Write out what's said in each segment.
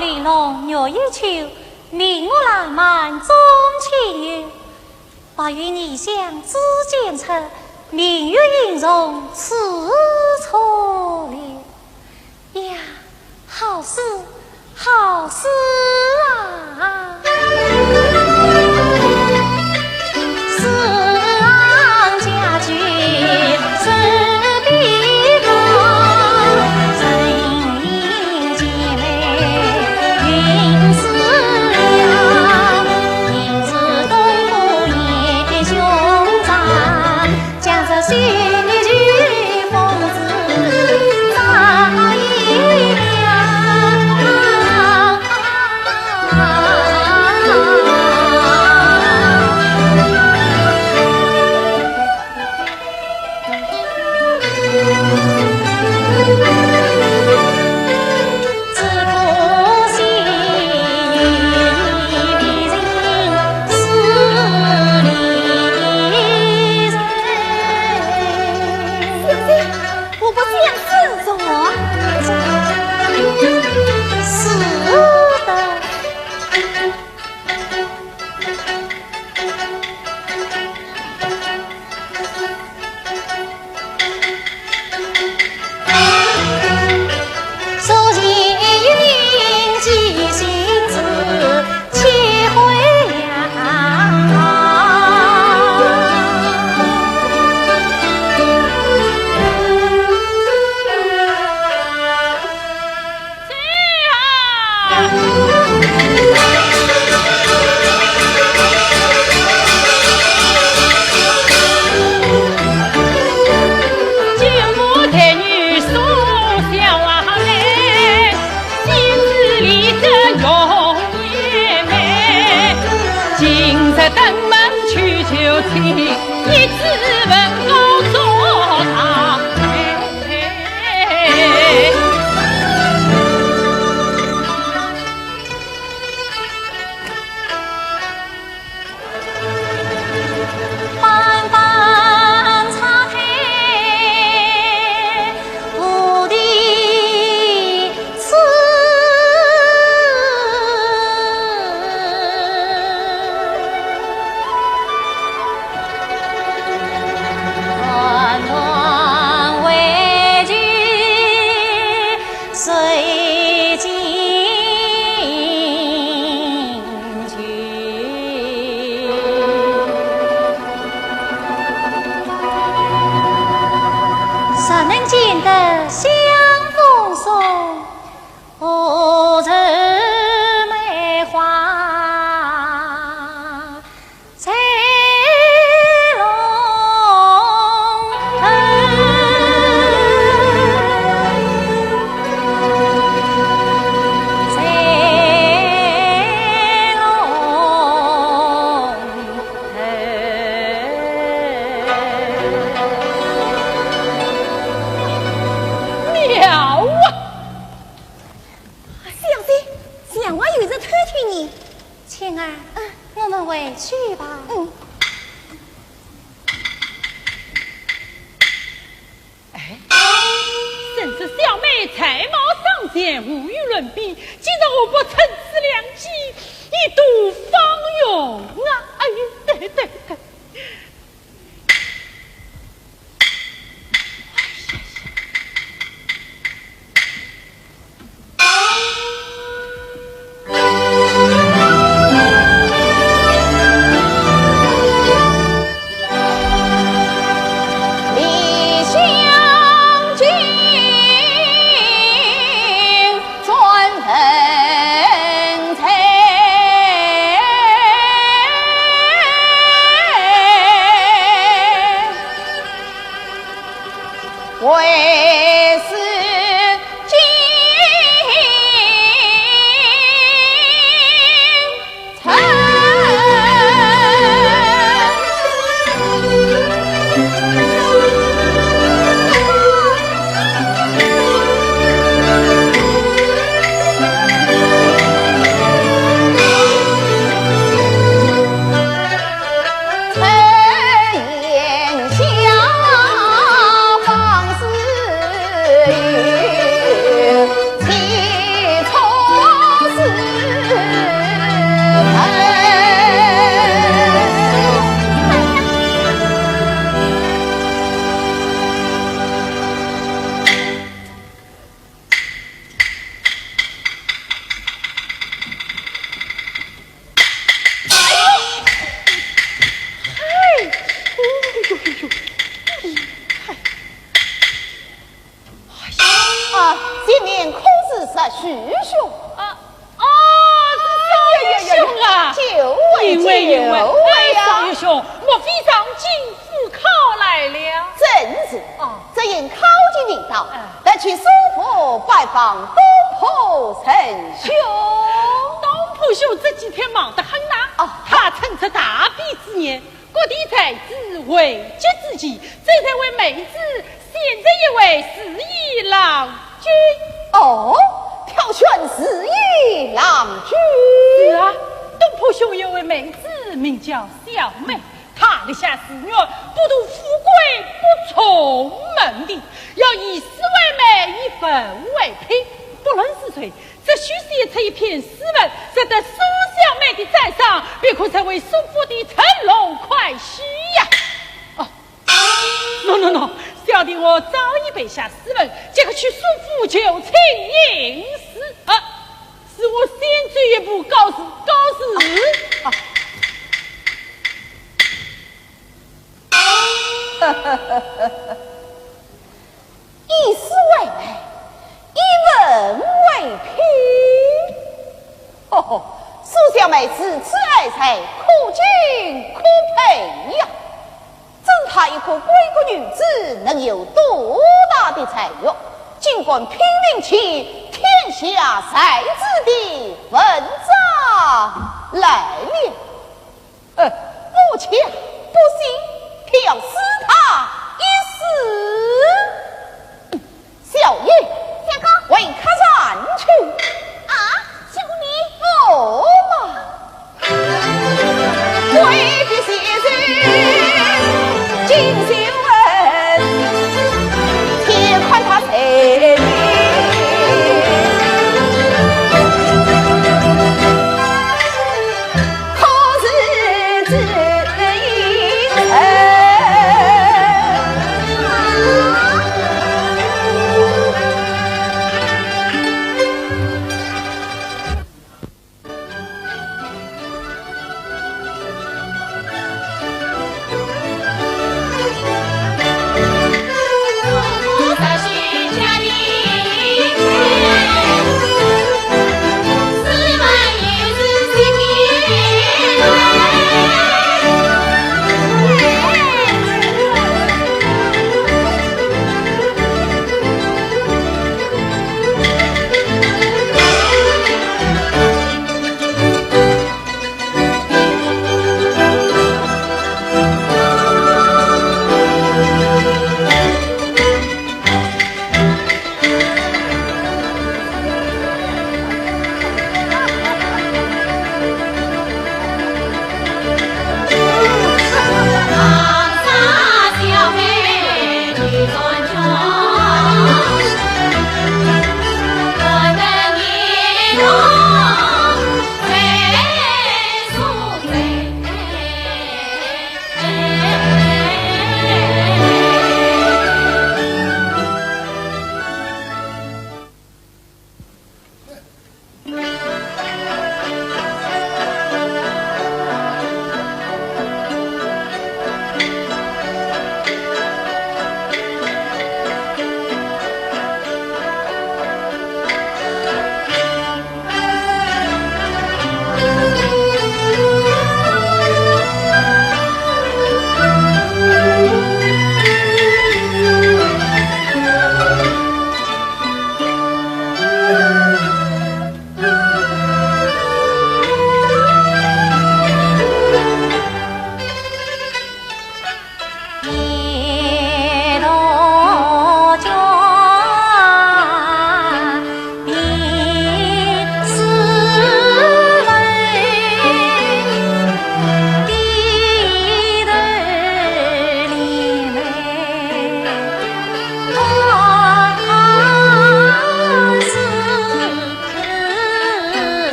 玲珑玉叶秋，令我浪漫钟情友。我与你相知见出，明月映容此错了呀！好事好事啊！见面可是师兄啊？是少爷兄啊！因为少爷兄，莫非上京赴考来了？正是这因考进领导，得去苏府拜访东坡丞兄。东坡兄这几天忙得很呐，他趁着大比之年，各地才子为接之际，这才为妹子选择一位侍役郎君。挑选侍役郎君。是啊，东坡兄有位妹子名叫小妹，她立下誓约，不图富贵，不从门第，要以诗为媒，以粉为聘。不论是谁，只需写出一篇诗文，值得苏小妹的赞赏，便可成为苏府的乘龙快婿呀。喏，小弟我早已背下诗文，这个去苏府就请应试是我先追一步告示。以诗为媒，以文为聘。苏小妹此爱才可敬可佩呀！真她一个归国女子，能有多大的才学？尽管拼命起天下才子的文章来了。不强不信，偏要死他一死。小爷，相公为客上去啊！相公你嘛，为的先生金秀恩，且看他才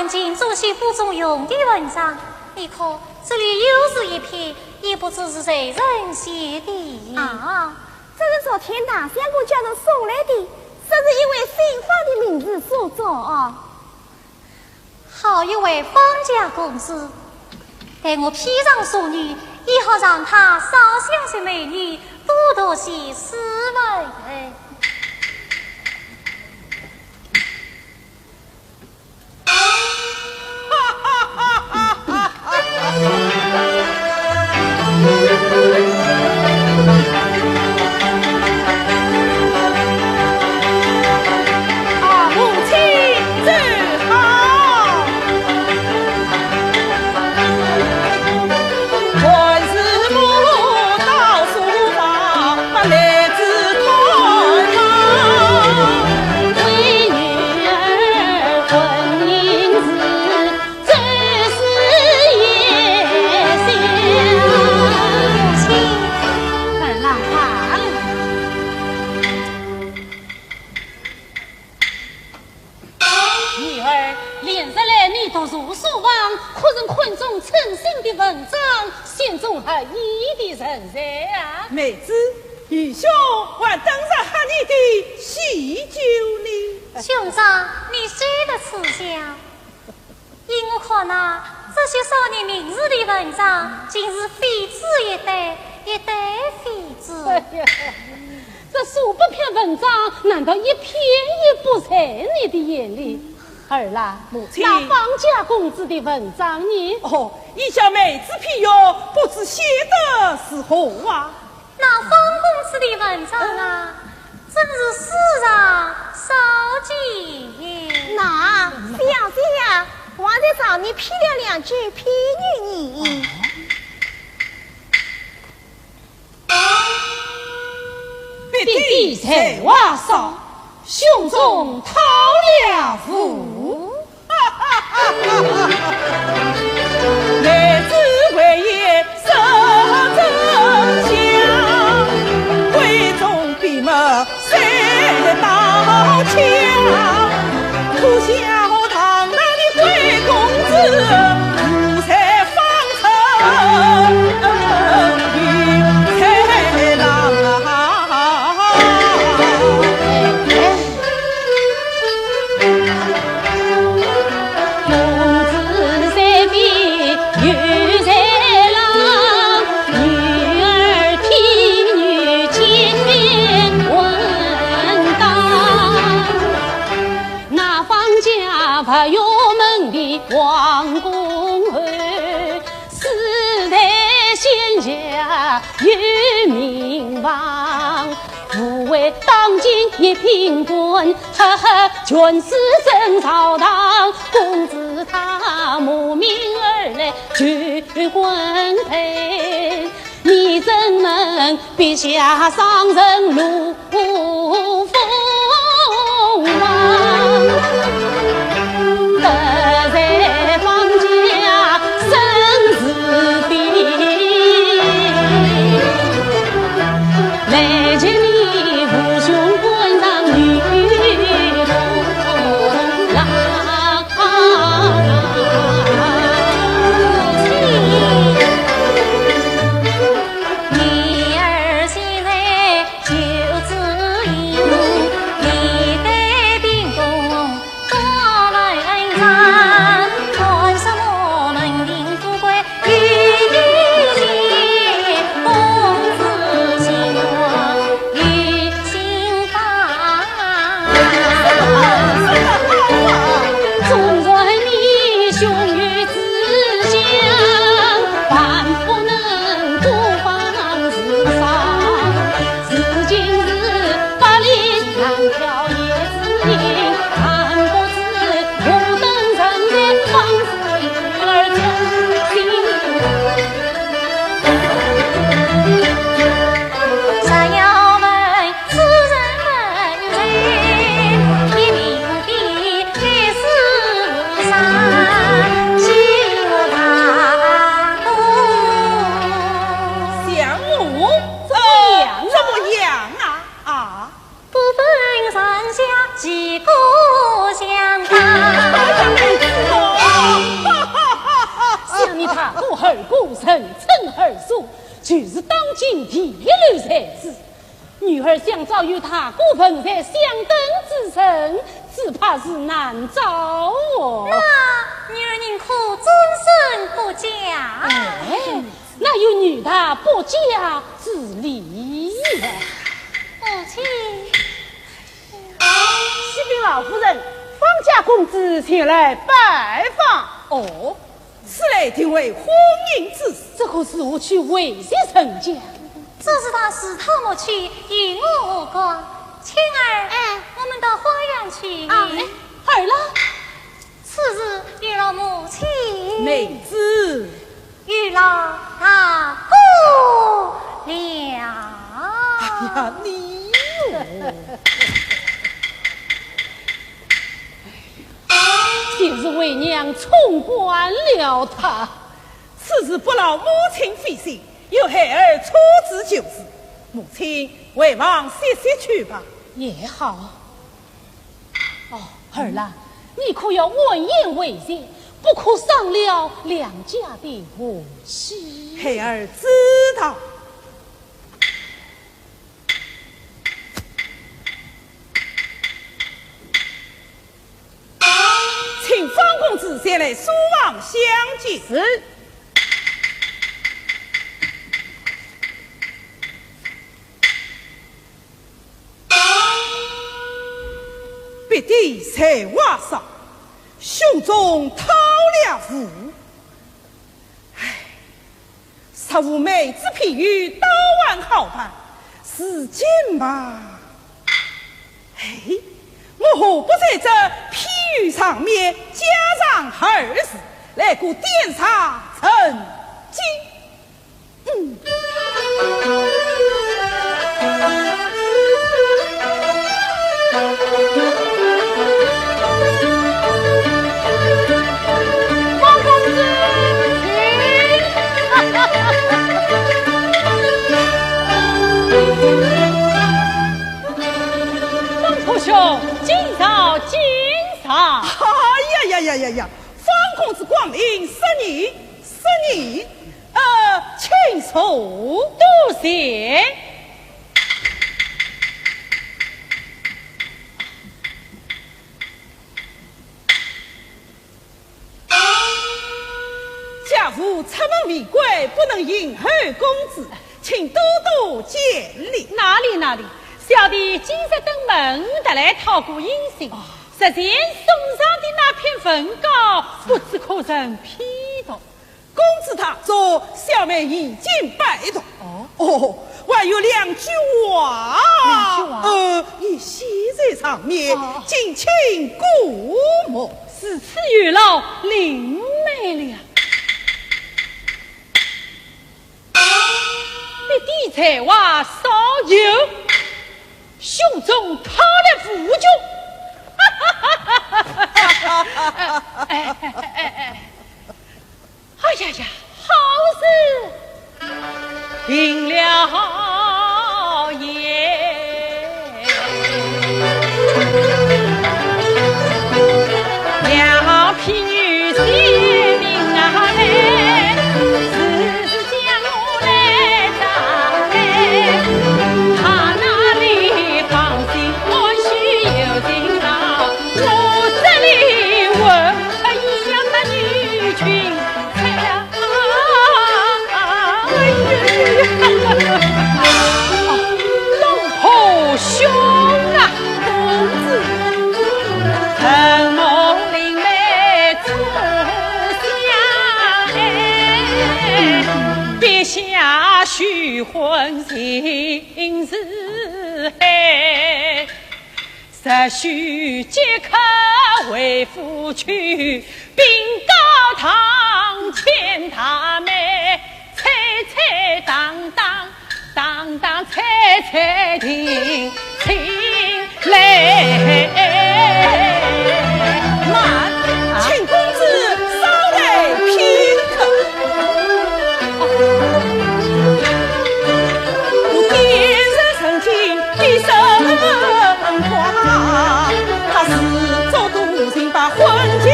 文经主席府中用的文章，你看这里又是一篇，也不知是谁人写的啊。这是昨天大相公叫人送来的，这是一位姓方的名字所作啊。好一位方家公子，待我披上淑女，也好让他少相些美女，多多些斯文。妹子，愚兄还等着喝你的喜酒呢。兄长，你谁的慈祥？依我看呐，这些少年明日的文章，竟是废纸一代，一代废纸。哎呀，这数百篇文章，难道一篇也不在你的眼里？儿啦，母亲，那方家公子的文章呢？哦，一小妹子批哟，不知写的是何啊？那方公子的文章啊，真是世上少见。那小姐呀，我在找你批了2句批语你。弟弟在瓦上，胸中掏了福。来自为业守正乡，闺中闭目谁刀枪？哭笑堂堂的贵公子，无才方成与才郎他有门的王公儿，世代贤家有名望。不为当今一品官，呵呵，全是正朝堂。公子他慕名而来娶婚配，你怎能笔下上人如风王？得在方家生子弟，来见你父兄官上女童郎。你儿现在就知二功臣陈二叔，就是当今第一流才子。女儿想找与他骨盆在相等之身，只怕是难找哦。那女儿宁可终身不嫁。哎，那有女大不嫁之理呀。母亲，启禀老夫人，方家公子前来拜访。哦，此类定为婚姻之事，这可是我去为谁成家？这是他是他母亲与我无关。青儿，我们到花园去。儿啦，此日与了母亲，妹子，与了大姑了。呀，你哟，今日为娘冲冠了他，此事不劳母亲费心，有孩儿出自就是。母亲为忙歇歇去吧。也好。哦，儿啦，你可要稳言为先，不可伤了两家的和气。孩儿知道。请方公子先来书房相见。是。别地在瓦上，胸中掏了腹。唉，实无妹子譬喻，刀腕好办，是剑吧？哎，我何不在这譬喻上面加上二字，来顾殿上成经？今朝今朝，呀！方公子光临，10年，请坐，多谢。家父出门为贵，不能迎候公子，请多多见礼。哪里，小弟今日登门得来讨过音信，实现送上的那篇文稿，不知可曾批读？公子他做，小妹已经拜读。还有两句话，你写在上面，敬请顾目。此次遇老灵美了。你地才话少有，胸中掏了腹中。哎呀，好事应了言，两匹女性命啊嘞，是将我来打嘞，他那里放心安虚有情郎，我这里文科一样的女裙才呀。龙婆兄啊，公子，承蒙灵媒赐下哎，别下许婚今日哎，实须即刻为夫去禀告堂前他妹，猜猜当猜听来。慢，请公子稍待片刻。我点燃曾经的神话，他是做独行把婚结，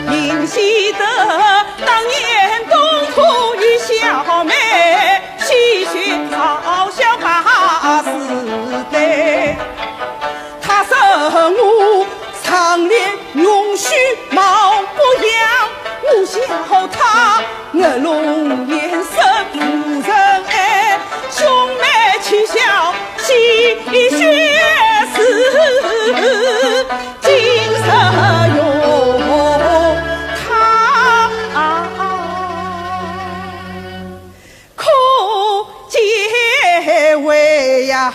明显的年东铺与小妹，戏谑嘲笑把死对。他生我长脸容须貌不扬，我笑他恶龙颜色不人爱，兄妹齐笑戏谑死，今生有他可结为呀。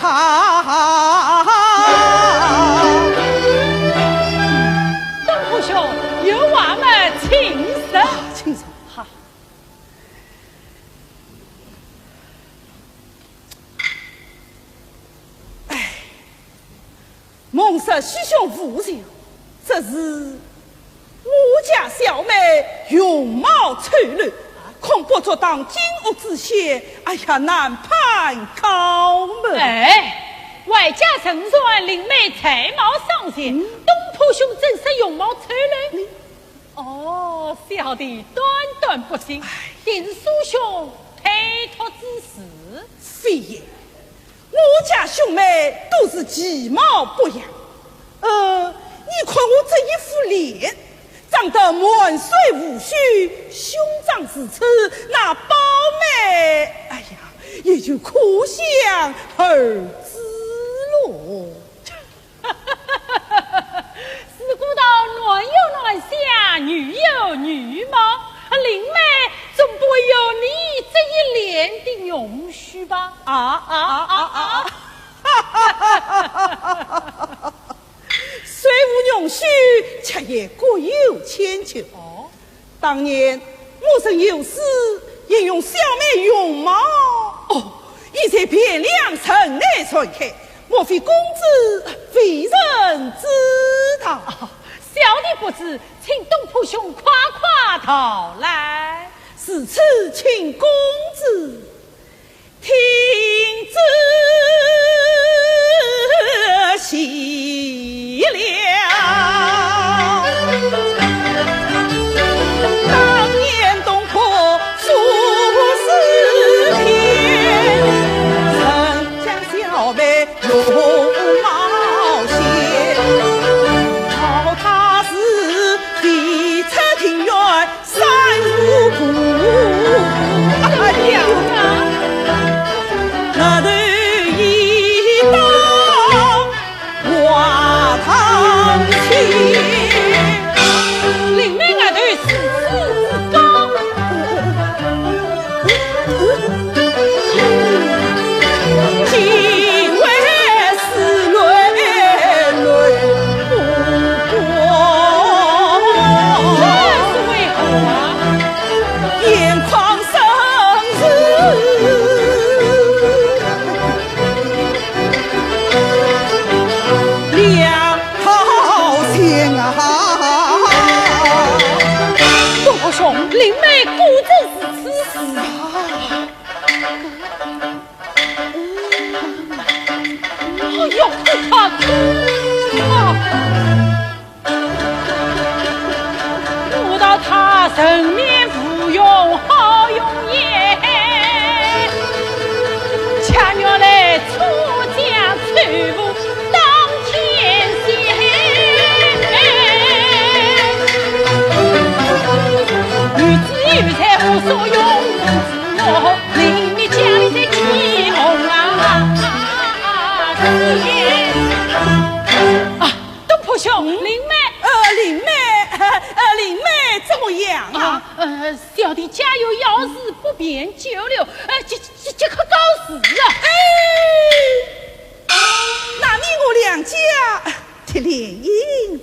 有我们请神，请神好。哎，蒙受师兄侮辱，这是我家小妹容貌丑陋，恐不足当金屋之嫌，哎呀，难攀高门。哎，外加陈传灵妹才貌双全，东坡兄真是容貌丑陋。哦，小弟断断不信，定是苏兄推脱之事。非也，我家兄妹都是其貌不扬。你看我这一副脸，长得满水无须，胸长之处，那包妹，哎呀，也就可想而知喽。自古道男有男相，女有女貌，灵妹总不会有你这一脸的容须吧？虽无容须，却也各有千秋。当年我曾有诗形容小妹容貌，已在汴梁城内传开，莫非公子非人知道？小弟不知，请东坡兄夸夸道来。是此，请公子听仔细了。当年东坡数十篇，曾将小妹容貌显，好他是第七庭院三五姑。哎呀，那头一刀挂堂前。灵妹那头是自高，今为是泪不过，这是为何啊？眼眶生日，两好心啊！东坡兄，灵妹果真是此事啊！哎呦，快我道他人面不用好容颜，恰妙来出家娶妇当天仙。女子有才无所用，自我灵妹家里在起哄东坡兄，灵妹，灵妹怎么样啊？小弟家有要事不便久留，这可告辞啊！那你我两家贴联姻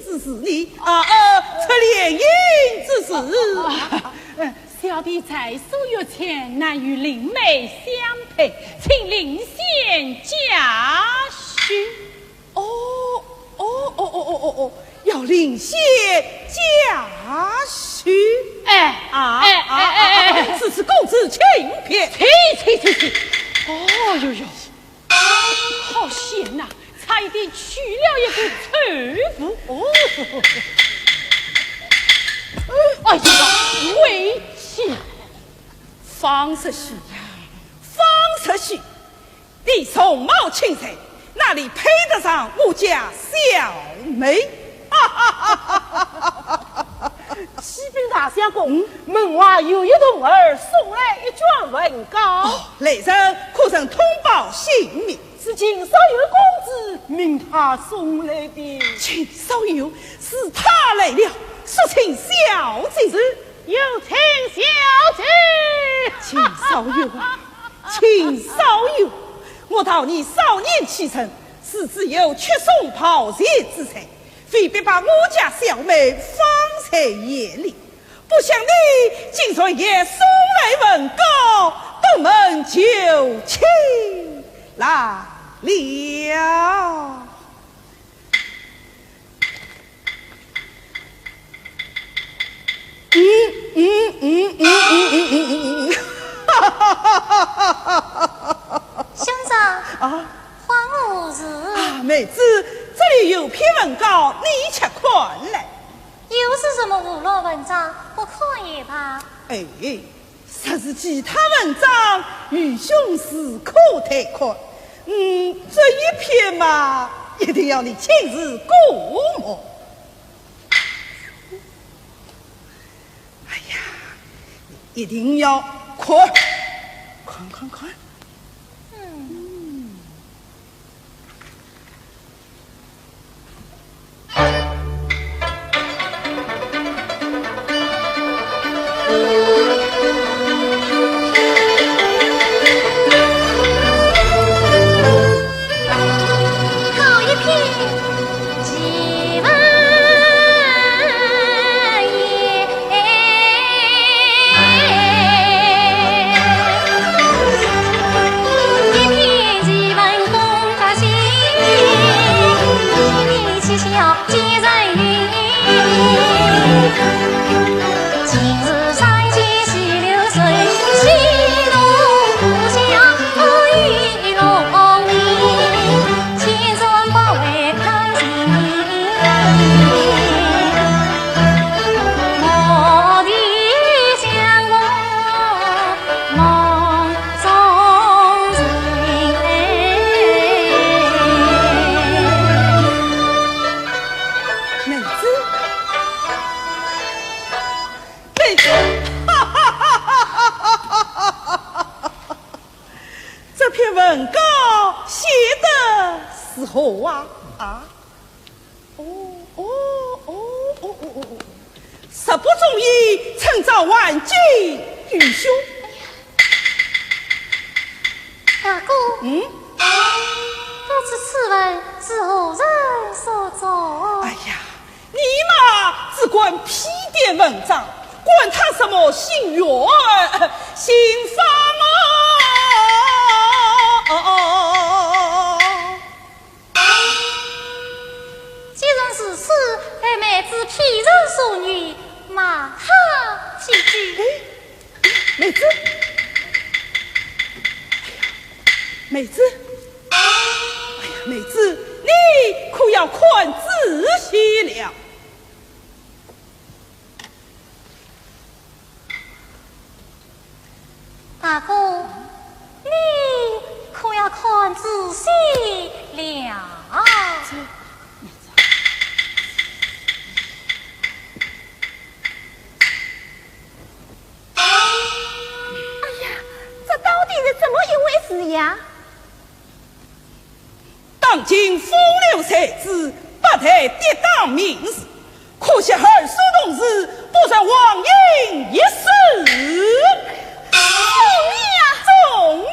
之事呢？出联姻之事。小弟在所有钱难与灵妹相配，请灵仙嘉许。要领先嘉许。此次公子请便。去！哦哟哟，好险呐！差一点娶了一个丑妇。哎呀，为妻方世旭呀，方世旭，你容貌清秀，哪里配得上我家小妹？启禀大相公，门外有一童儿送来一卷文稿，来人，可曾通报姓名？是请少有公子命他送来的。请少有，是他来了，说请小姐是。有请小姐，请少有啊，请少有，我道你少年气盛，是只有缺送炮鞋之才，非必把我家小妹方才眼里。不想你竟然也送来文告，登门就请来了。兄长啊，还我是妹子，这里有篇文稿，你且看来。又是什么无落文章？我看也罢。哎，实是其他文章与兄是可太看。这一篇嘛，一定要你亲自过目。哎呀，一定要看，看。实不中意，趁早万金于兄。大哥，不知此文是何人所作？哎呀，你嘛只管批点文章，管他什么心愿、心法啊！既然是此，爱妹子批人淑女，马上几句。妹子，妹子，哎呀，妹子，你可要看仔细了。大哥，你可要看仔细了。是呀，当今风流才子不太跌宕名士，可惜儿孙同志不算王英一世。中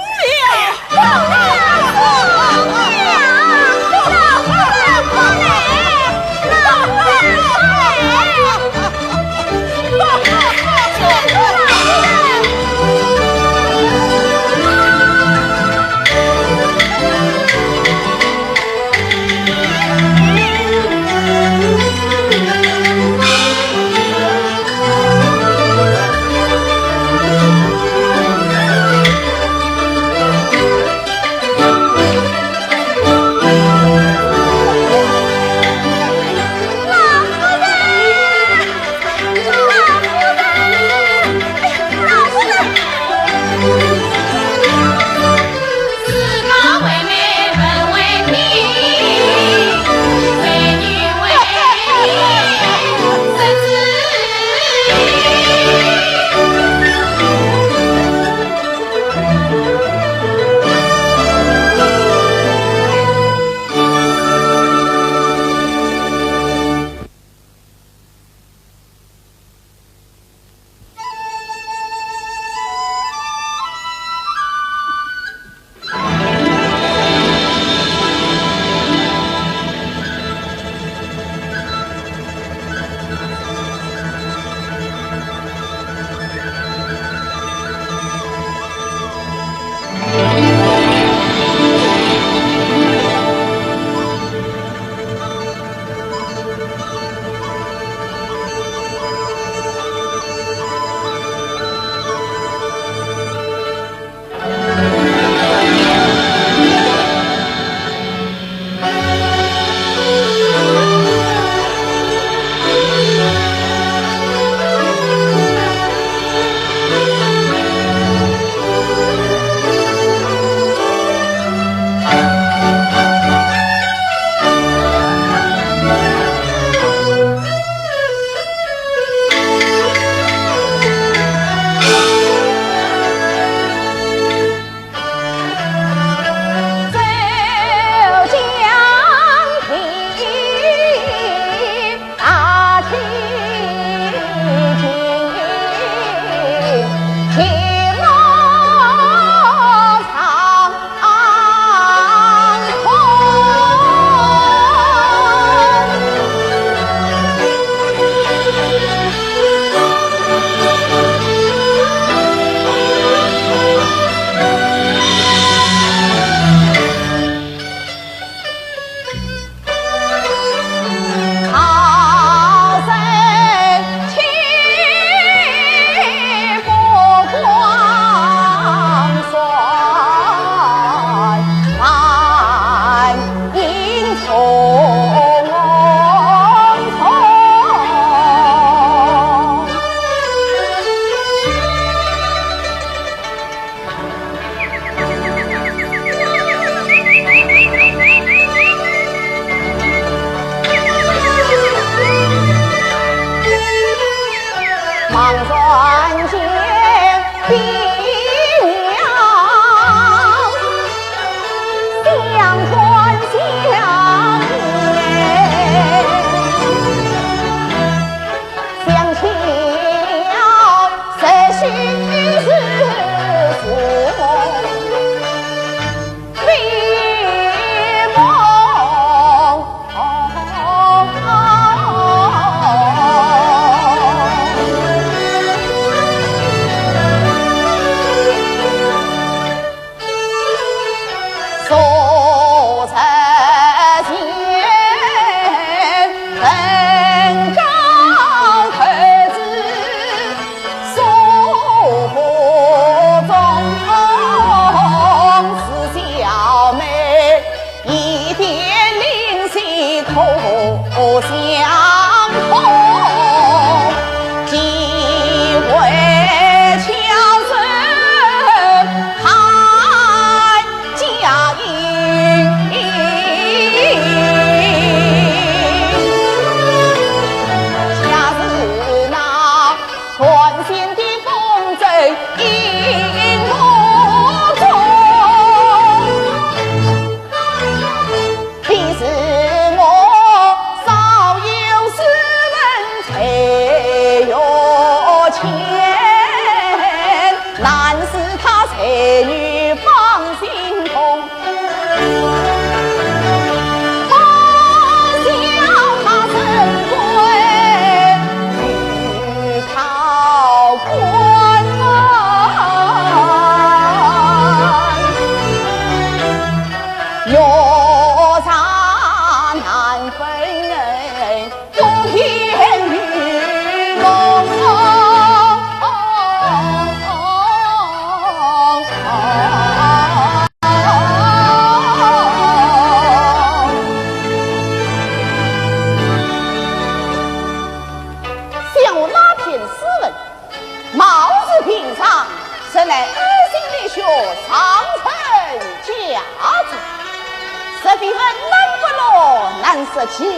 舍其中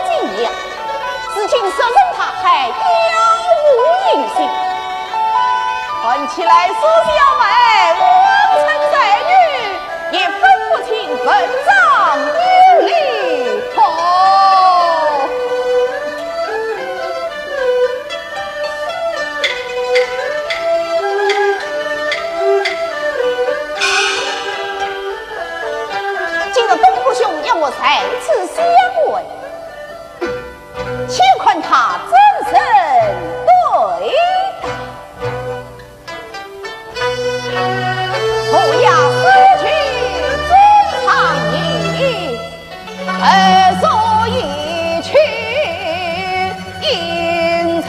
精良，至今舍人他还了无音信。看起来苏小妹无曾在女，也分不清分赃名利。今日东坡兄要我再次相会，且看他怎生对待。不要失去中长意，所以去应承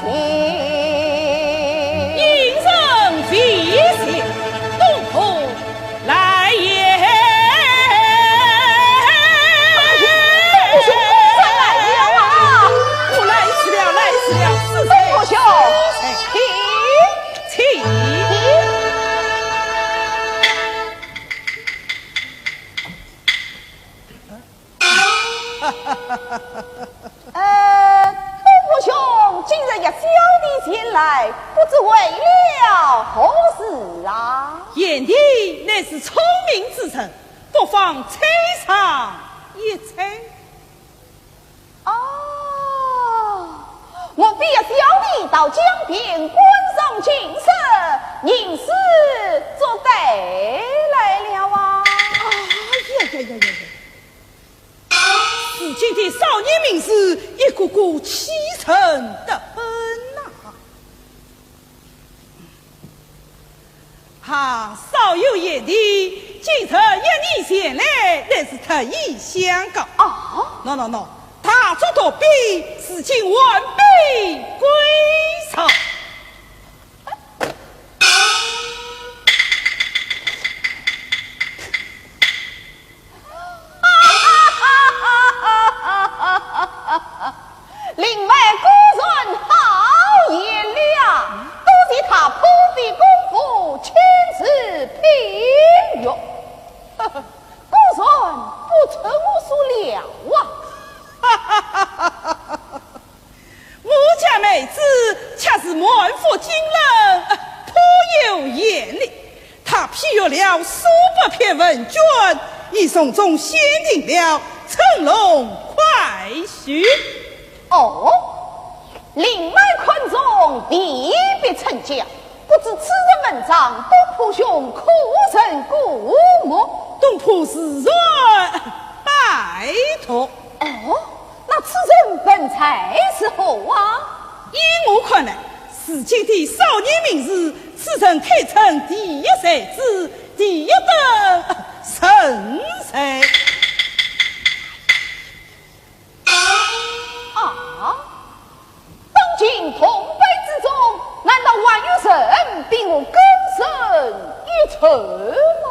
行。应承必行，东坡来也。东坡兄今日也小弟前来，不知为了何事啊？贤弟乃是聪明之臣，不妨猜上一猜。我必要小弟到江边观赏景色，吟诗作对来了啊！如今的少年名士一个个启程得很少有言的，今朝一年前来，乃是特意相告。喏，他做到笔，事情完备归朝。另外孤人好言了，多谢他破费功夫亲自聘用，孤人不出我所料啊！妹子恰是满腹经纶，颇有眼力。他批阅了数百篇文卷，已送中先定了乘龙快婿。哦，灵脉昆中地必成家，不知此人文章，东坡兄可曾顾目？东坡自然拜托。哦，那此人本才是何啊？依我看来，是今的少年名士，此人可称第一才子，第一等神才。啊！当今同辈之中，难道还有人比我更胜一筹吗？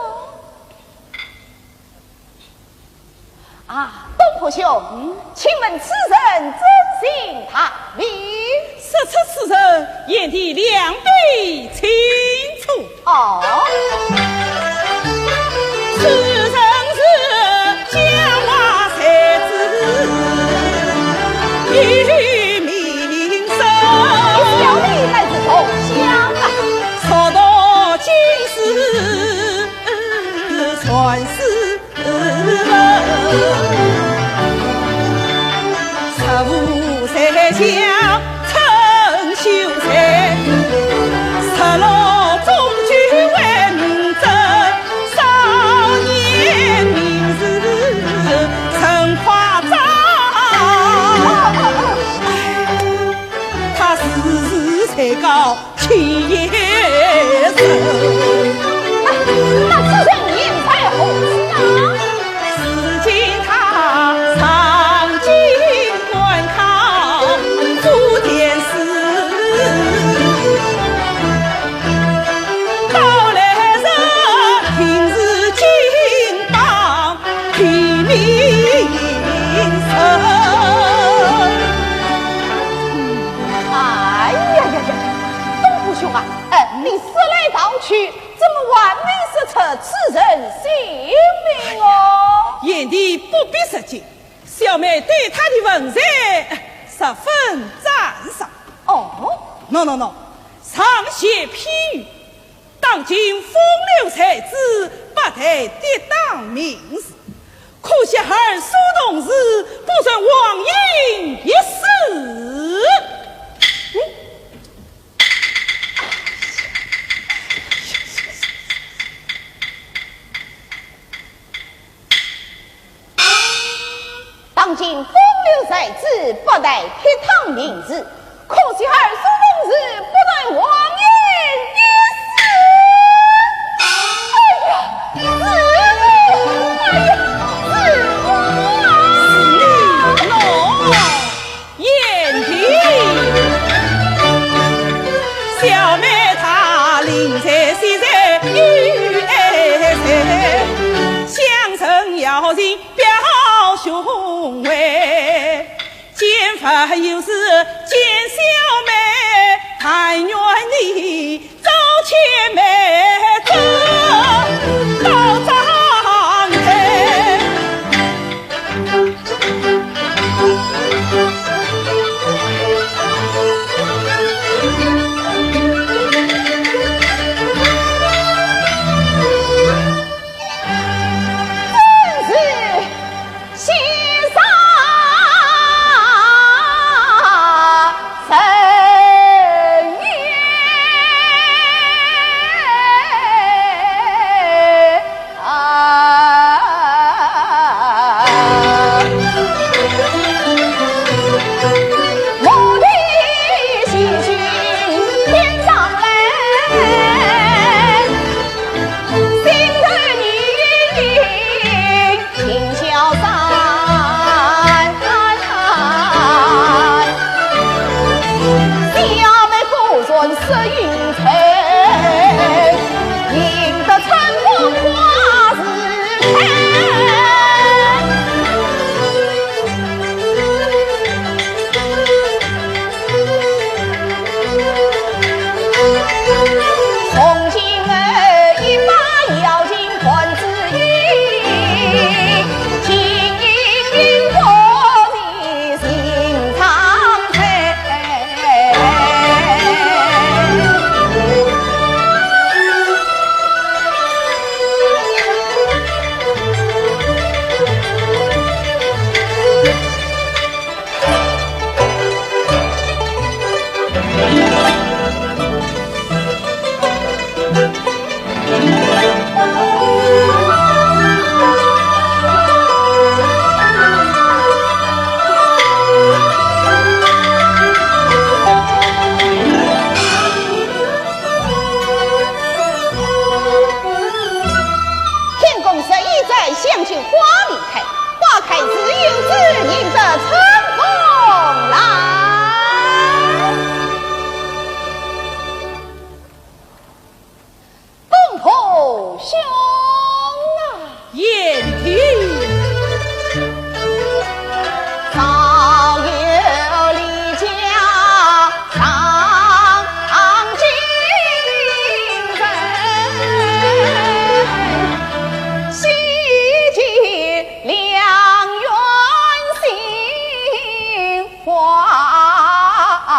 啊，东坡兄，请问此人真姓他名？实测此人眼底两臂清楚。哦，此人是江华才子，与名声。小弟来自同乡啊，曹到今世传世闻，十五才将称秀才，十六中举为民政，少年名士曾夸张。他时时才高气也深。那此人言才何此啊？如今他常进官考，做殿试，到来人平日金榜题名声。哎呀呀呀！东坡兄啊，你思来道去，怎么还没识出此人姓名哦？言的不必实际，小妹对他的文采十分赞赏。哦， no， 常写批语，当今风流才子不得跌当名士，可惜儿苏同志不准王英一死。当今风流才子不得铁堂名士，可惜儿苏同志不得王英一死。哎呀，是你！哎呀，是我啊！眼睛，小妹她临在现在与爱才，相称要人表兄妹，见法有时见小妹，但愿你走前妹走到张台。真是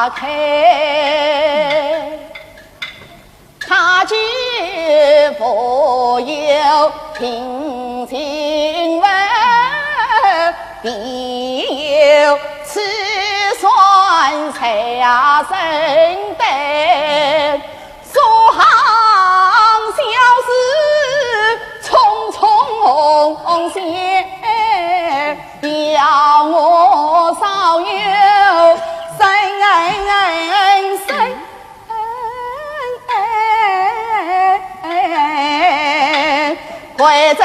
花开，他居富有平静稳，必有此算下生德，所行小事匆匆些，要我少有生贵真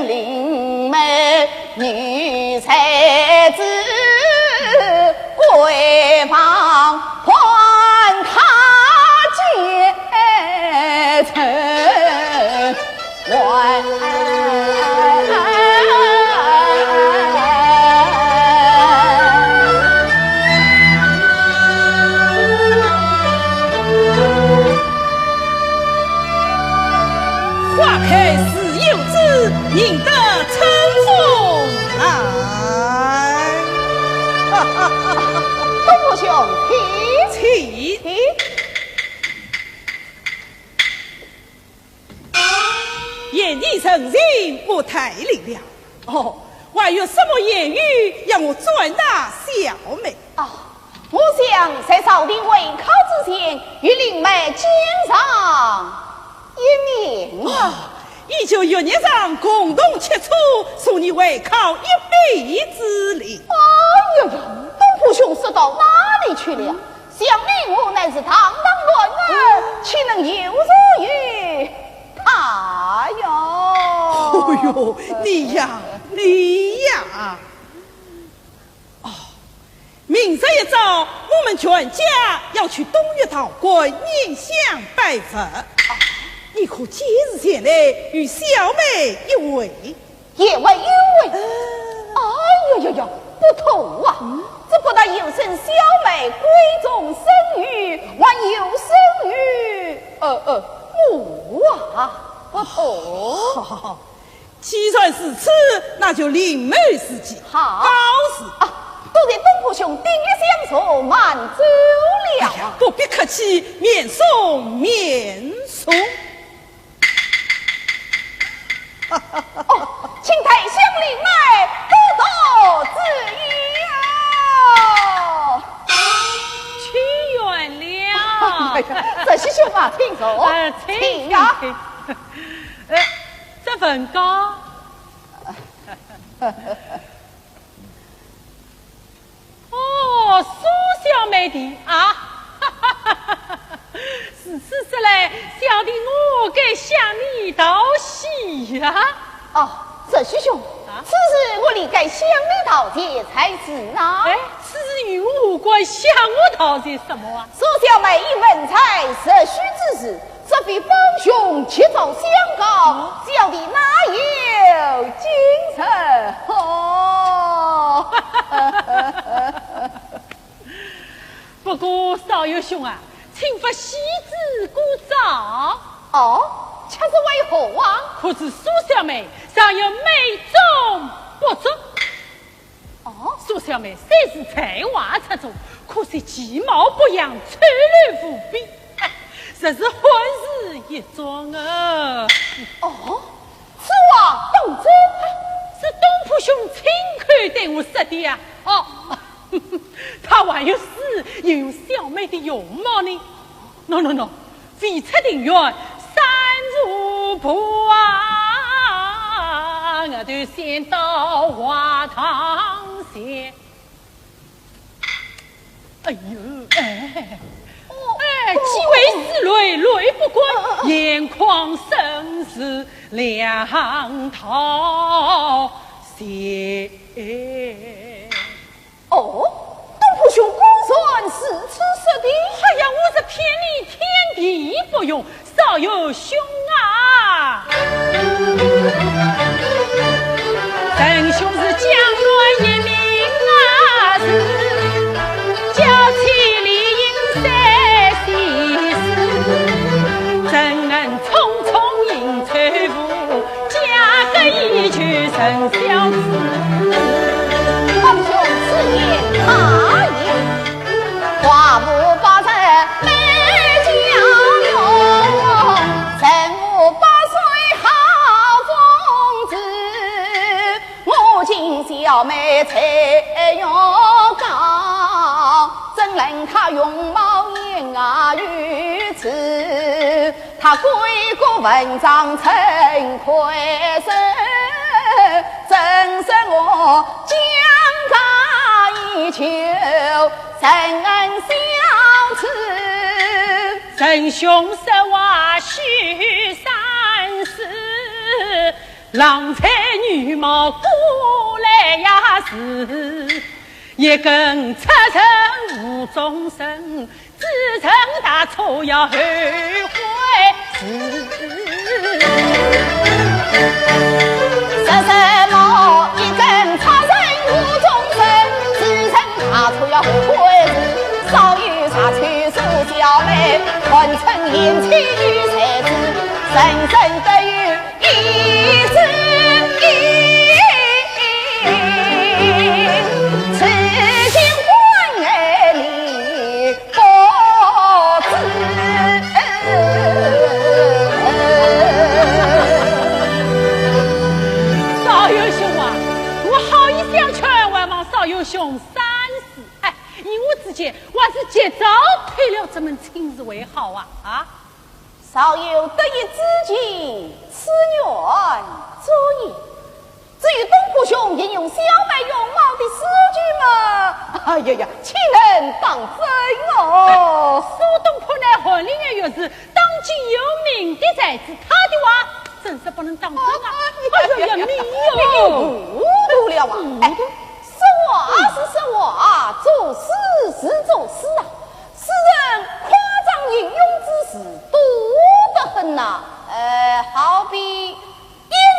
灵美女才子，贵旁还他阶层花开是有之，赢得春风来。东吴兄，起言语成人，我太灵了。哦，还有什么言语让我转达小妹？我想在朝廷会考之前，与灵妹见上一面1916年上共同切磋，送你会考一臂之力。哎呦呦，东坡兄说到哪里去了？想必我乃是堂堂乱儿，岂能有所于他哟？哦呦，你呀！明日一早，我们全家要去东岳道观念香拜佛。你可今日前来与小妹一会？也为因为，哎呦呦呦，不妥啊！这不但有生小妹闺中生育，还有生育母啊，不妥。既然是此，那就另谋时机。好事多谢东坡兄丁一相送，慢走了。不必客气，免送免送。请太乡领来，多多指意去远了。这些兄啊，请坐，请呀。这份糕。苏小妹的啊，是来，小弟我该向你道喜呀。这师兄，此事我理该向你道谢才是啊。此事与我无关，向我道谢什么啊？苏小妹以文才涉虚之事，这比帮兄切走相告，小弟哪有精神？不过少有兄啊，请罚西子鼓噪。恰是为何啊？可是苏小妹尚有美中不足。苏小妹虽是才华出众，可惜其貌不扬，穿乱无比，实是婚事一桩啊。此话当真？是东坡兄亲口对我说的呀。他还有事又有小妹的容貌呢。喏，非出庭院三如步啊，我就先到花堂先。哎呦，几位是泪不关，眼眶生死两套血。东坡兄公算是此说的。哎呀，我是骗你天地不容，少有兄啊！真兄是江南一名是娇妻理应三心思，怎能匆匆迎翠户，嫁个一曲成小子？东兄此言大也。小妹才要讲，怎能她容貌言啊如此？她归国文章成快生，真是我将家以求，人恩相赐。仁兄实话须三思，郎才女貌过来呀是，一根出尘无终身，自称大错要后悔事。什么一根出尘无终身，自称大错要后悔事。少有茶去苏小妹，混成贤妻女才子，人生得有一字一。此经婚爱里不知。少有兄啊，我好意相劝，还望少有兄三思。哎，以我之见，还是及早退了这门亲事为好啊！啊！少有得一知己，此缘足矣。至于东坡兄引用小妹容貌的诗句嘛，哎呀呀，岂能当真哦？苏东坡乃翰林的学士，当今有名的才子，他的话真是不能当真啊！哎呀呀，你哟，糊涂了啊！哎，说话是说话，做事是做事啊。诗人夸张引用之事多得很呐、好比燕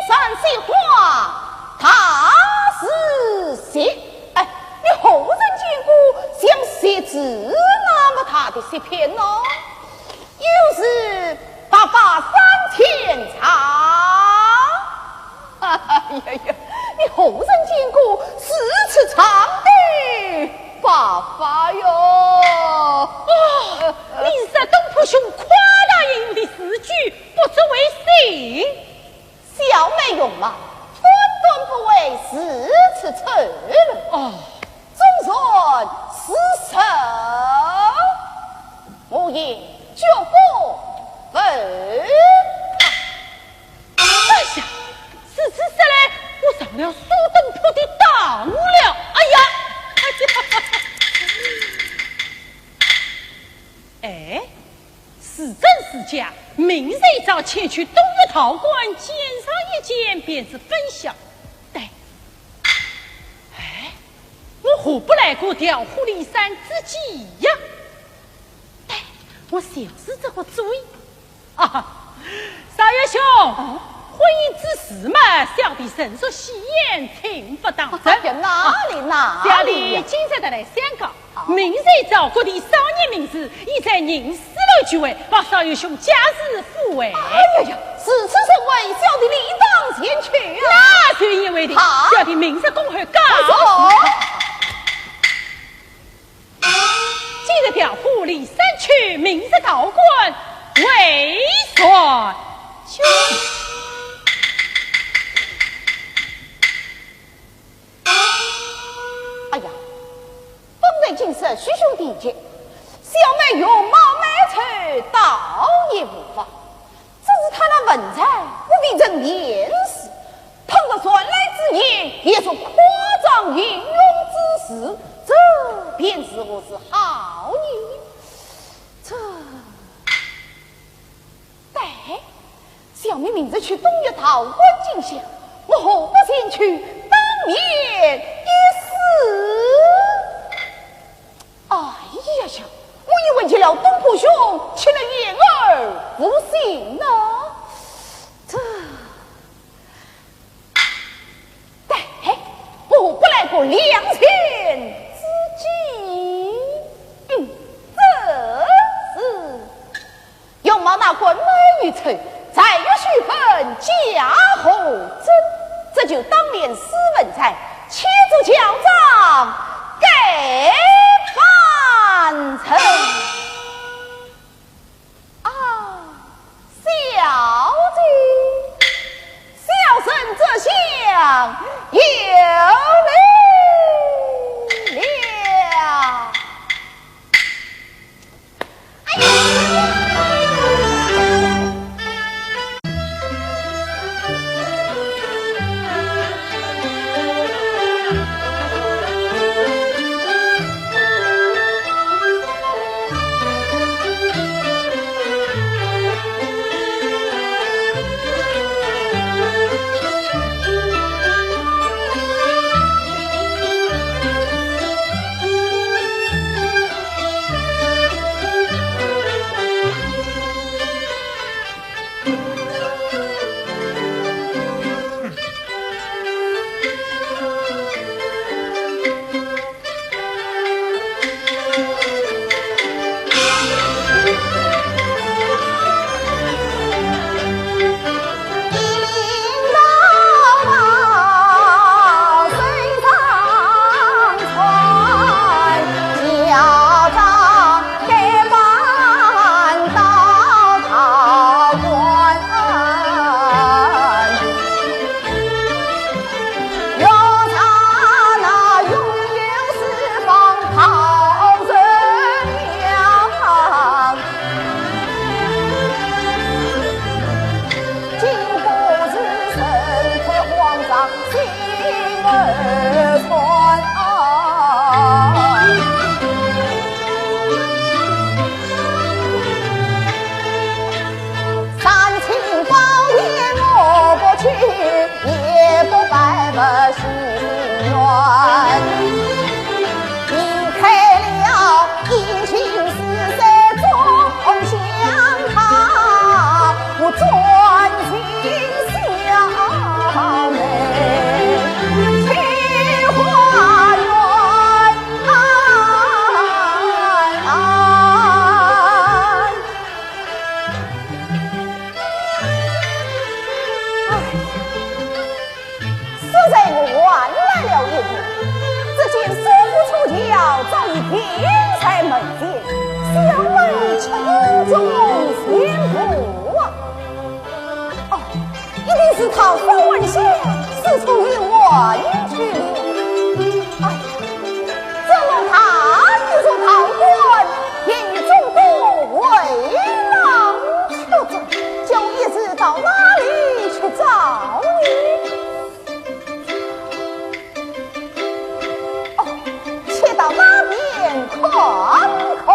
山写花，他是写，哎，你后人见过像写字那么大的诗篇哦，又是八八三千长。哎呀呀，你后人见过四尺长的八法哟！哦，你是东坡兄夸大引用的诗句，不足为信。小妹容貌，分段不为四尺丑了。哦，纵然是手，我也绝不分。哎呀，此次说来，我上了苏东坡的当了。哎呀，哎，是真是假？明日一早前去东岳陶馆鉴赏一见，便是分晓。对，哎，我何不来过调虎离山之计呀？对，我小时这个主意啊，少爷兄。婚姻之事嘛，小弟甚属戏言，请不当真。哪里小弟今朝得来相告，明日一早各地少年名士已在宁思楼聚会，望少爷兄假日赴会。哎呀，此次成为小弟理当前去啊！那就因为的，小弟明日公会告记得调虎离山去，明日陶馆为算就。哎呀，本来今日虚兄弟见，小妹容貌美丑，倒也无妨。只是他那文采不比人面试，倘若传来之言，也说夸张引用之事，这便是我是好意。这，对，小妹明日去东岳陶馆进香，我何不先去当面一试？哎呀呀！我以为去了东坡兄，去了言而不信呢。这，对，我不来过良田之计。这是容貌那官美与丑，再有许分家后真，这就当面施文才，切足校长给范成啊，小姐，小生这厢有礼。门前，小妹城中宣布啊！哦，一定是桃花闻香，四处与我一去了。哎，怎么他一座桃官，引众多为郎出走，就一直到哪里去找你？且到那边看看。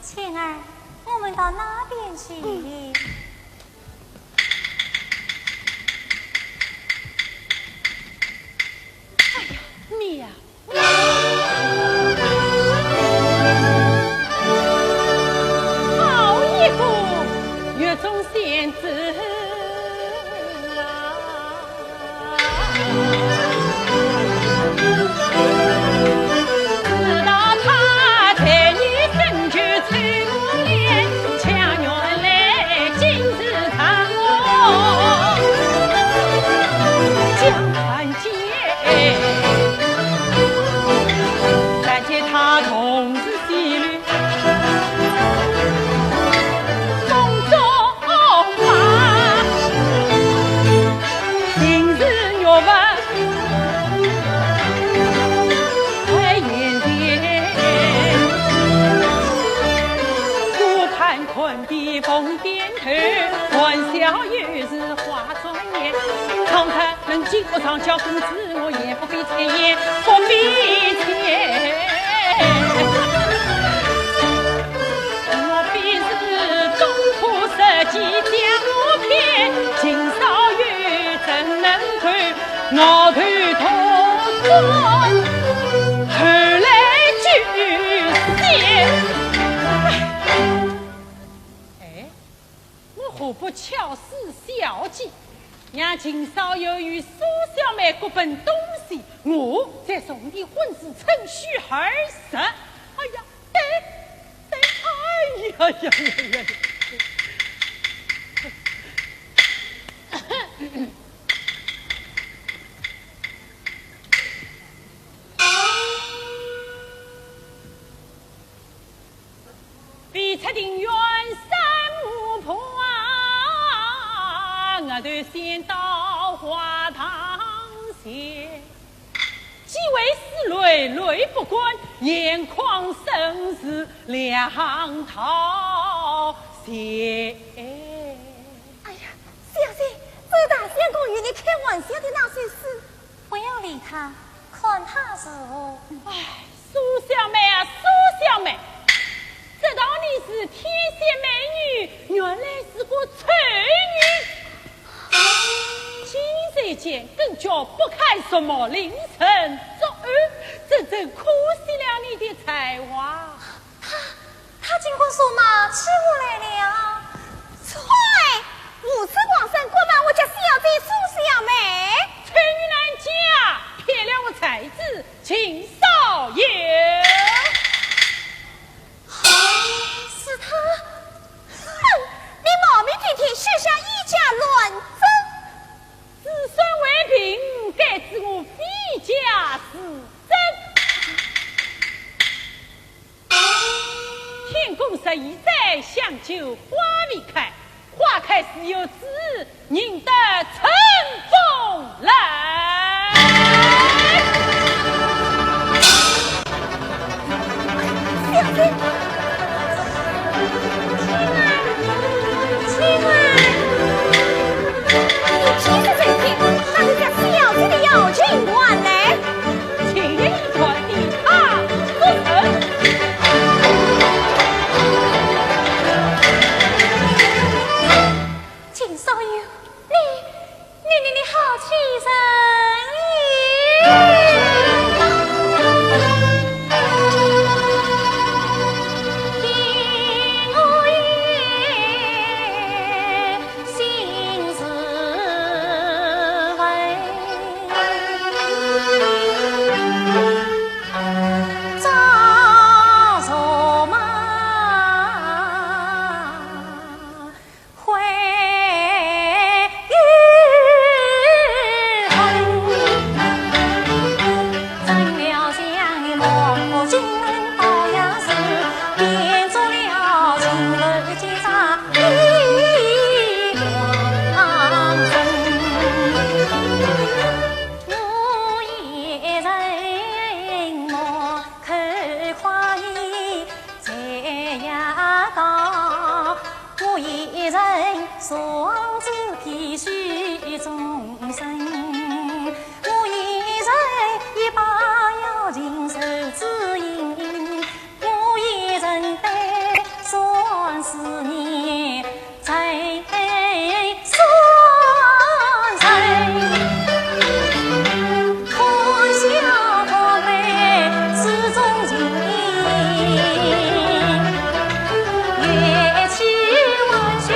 青儿，我们到那边去。哎呀，妙！好一个月中仙子啊！知道他才女身躯催我脸，强原来今日看我江汉街，但见他同是西吕。风点头，玩笑又是话转眼。倘若能经不上叫公子，我也不必前言，不必前。我必是中途设计将我骗，今少月怎能看我头痛转，后来拒仙。何不巧施小计，让秦少游与苏小妹各分东西，我再送你婚事趁虚而入。哎呀，哎呀呀！必测定远山无坡啊！我头先到花堂前，几位是泪不关，眼眶生死两套血。哎呀，小姐，这大相公与你开玩笑的那些事，不要理他，看他是我。哎，苏小妹啊，苏小妹，知道你是天仙美女，原来是个丑女。今日间更加不开什么凌晨作案，真正可惜了你的才华。他尽管说嘛，起我来了。错嘞，无耻光生，过把我家小姐苏小妹。丑女难嫁，骗了我才子秦少爷。是他，哼，你冒名顶替，设下以假乱真。子孙为凭，该知我非假是真。天公11载，香酒花未开，花开时有枝，认得乘风来。小姐，亲爱，你其实真听，那是家小姐的要情观呢。情人一团的他不成。秦少爷，你好气人！听我言，心是为早做梦会。双子体恤众生，我一人一把要经受指引，我一人担双思念，在双人，看笑可悲始终情越气温煦。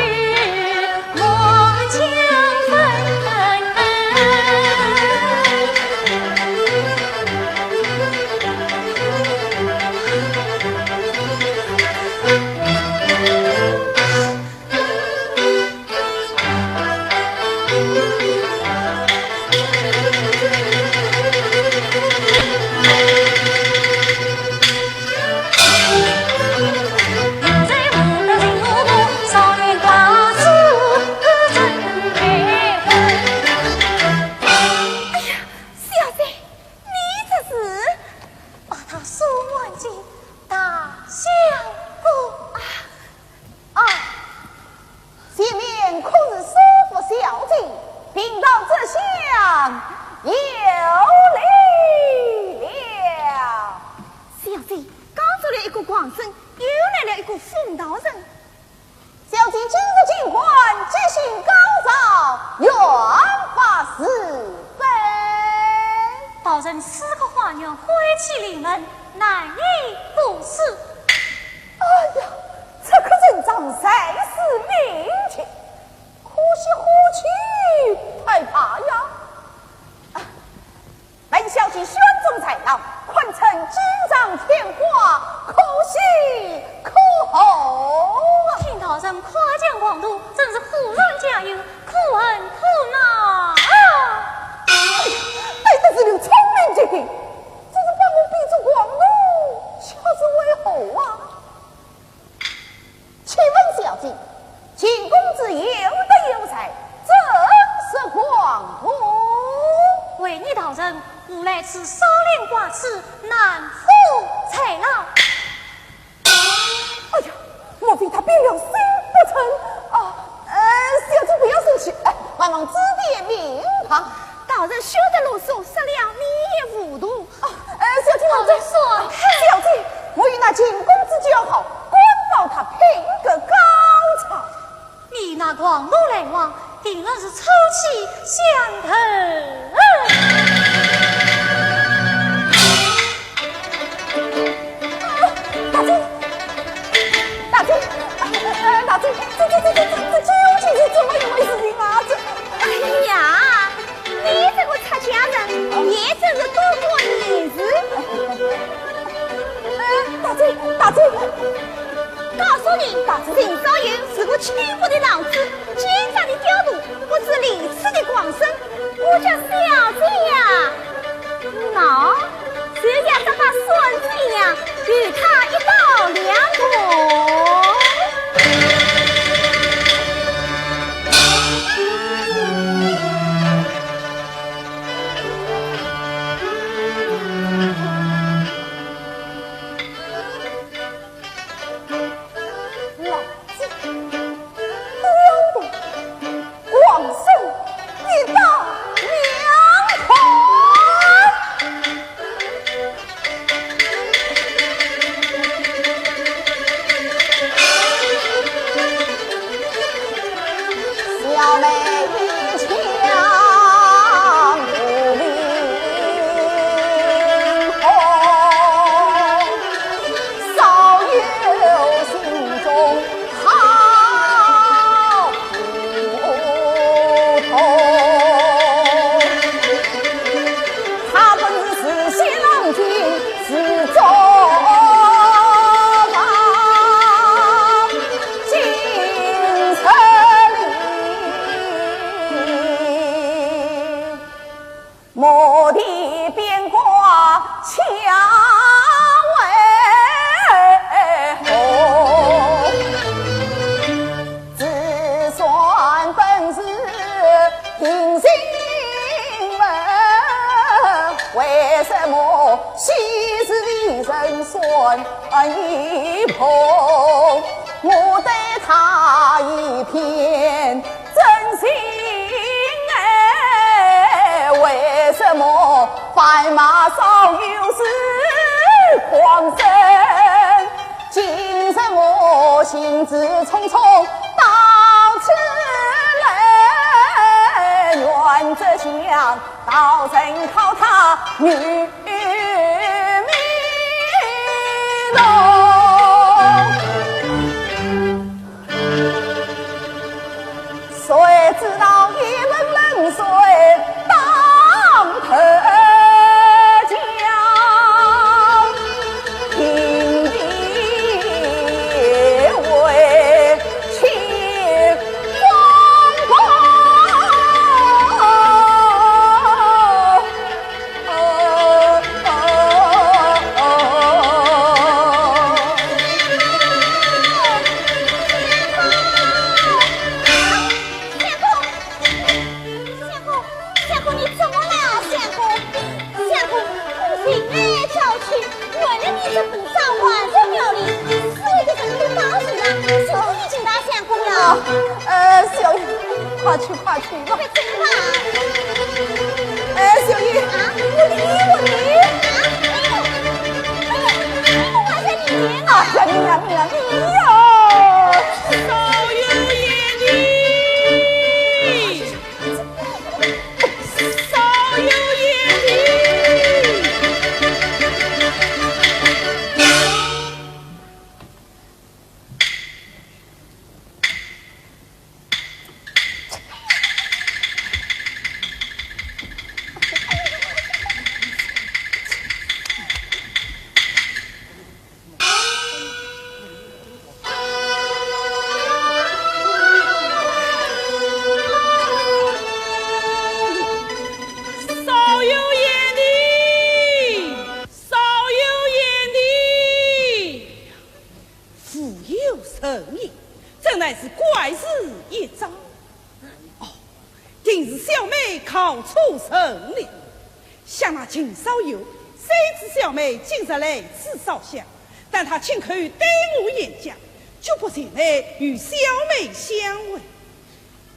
保证四个花娘归期临门，难以不死。哎呀，这个人长才是命气，可惜何去害怕呀！本小姐宣宗在老，困成金帐天花，可喜可贺啊！听到人夸奖广度，真是忽然加油，可恨可恼啊！对得只有聪明之地，只是把我逼出广路，恰是为何啊？请问小姐，秦公子有德有才，此少年寡妻，难负才老。哎呀，莫非他变了心不成？啊，小姐不要生气，还望指点明堂。道人休得啰嗦，失了你也糊涂。小姐我再说，小姐，我与那进公子交好，关保他品个高潮。你那狂怒来往，定然是臭气相投。大姐，这究竟是怎么一回事情啊？哎呀，你这个出家人也真是多过年事。大姐，告诉你，邢少云是个欺负的老子，奸诈的刁徒，不知理智的广生。我家小姐呀，喏，就像这把孙子一样，与他一刀两断。一碰，我对他一片真心为什么白马少有是狂生？今日我心志匆匆到此来，愿这想到人靠他女。谁知道一门冷水当头将，平地为情光小姨，快去吧。小姨，我理。哎呀，你呀！少有眼力，少有眼力。真乃是怪事一桩。哦，定是小妹考出胜利，像那秦少游，虽知小妹今日来此烧香，但他亲口对我演讲，就不前来与小妹相会。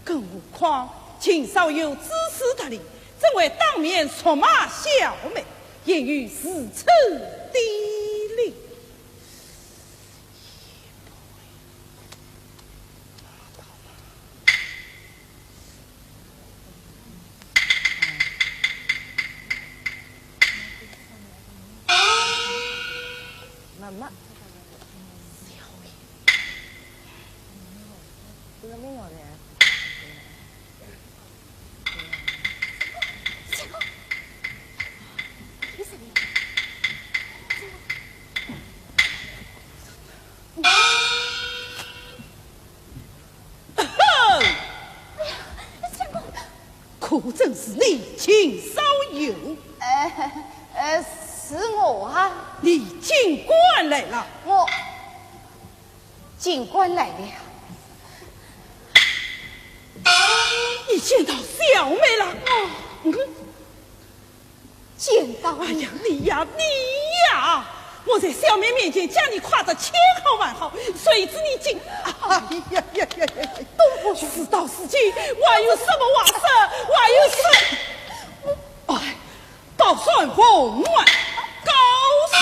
更何况秦少游自私得理，怎会当面辱骂小妹，言语如此低劣？妈妈，这个没有的。可真是你秦少游！是我啊！你警官来了！我警官来了。你见到小妹了？见到哎呀，你呀！我在小妹面前将你夸得千好万好，谁知你竟……哎呀呀呀呀！东坡兄，是道是情，还有什么话说？还有什么？哎，到算凤万高兴。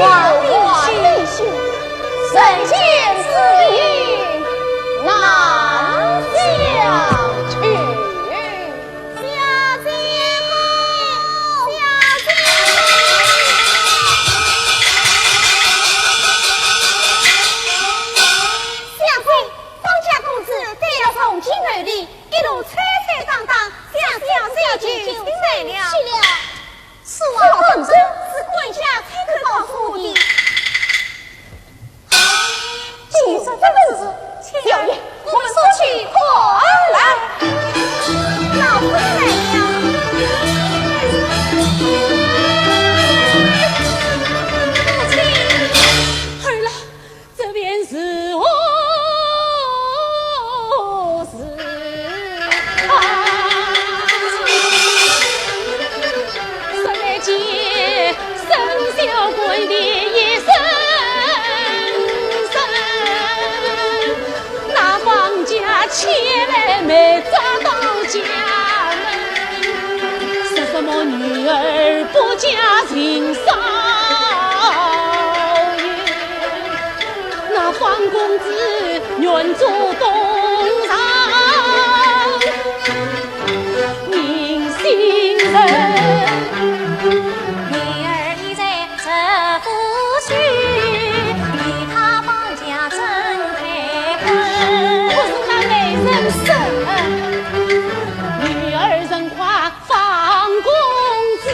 话定心，神仙之意难相取。从今而立，一路吹吹荡荡，想小姐就来了。是了，此话本身是管家才可告诉的。今日这日子，小爷，我们速去快来。老夫来了。母亲，儿啦，这便是我。小鬼的一声声，那方家前来没找到家门，说什么女儿不嫁秦少爷，那方公子愿做东厂明星人。女儿人夸方公子，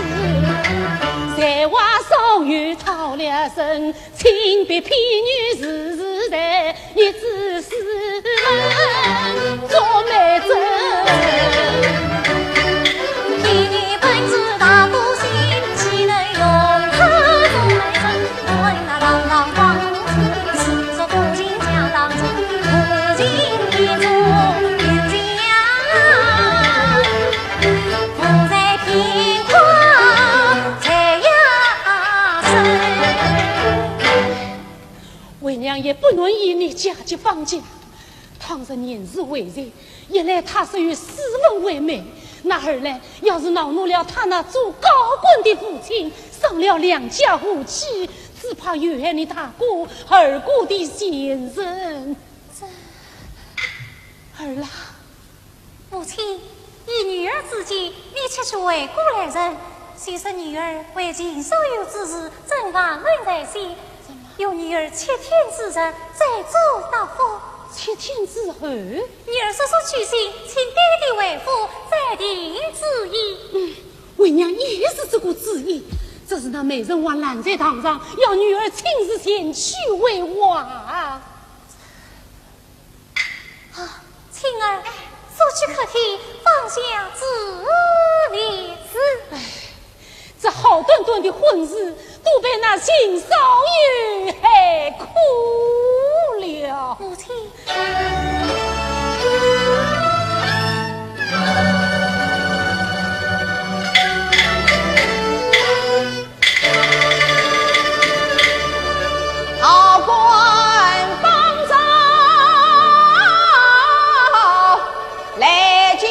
才华少有讨了身，亲别婢女时时在，一直是门做媒人。婢女本是大不幸，岂能用她做媒人？问那郎朗方公子，是说父亲家当中，父亲一族。为娘也不能以你嫁接方家，倘若年事未然，一来他是与斯文为媒，那二来要是恼怒了他那做高官的父亲，伤了两家和气，只怕有害你大哥二哥的先生。儿啦，母亲，以女儿之见，你切去为国来人，虽是女儿为情所有之事，正法论在心。有女儿7天之日再做到福，7天之后，女儿速速去信，请爹爹为父，再定旨意。为娘也是这个旨意，这是那媒人王拦在堂上，要女儿亲自前去为王。啊，青儿，速去客厅，放下自立事。这好端端的婚事都被那秦少爷害苦了。母亲，好官帮着来接。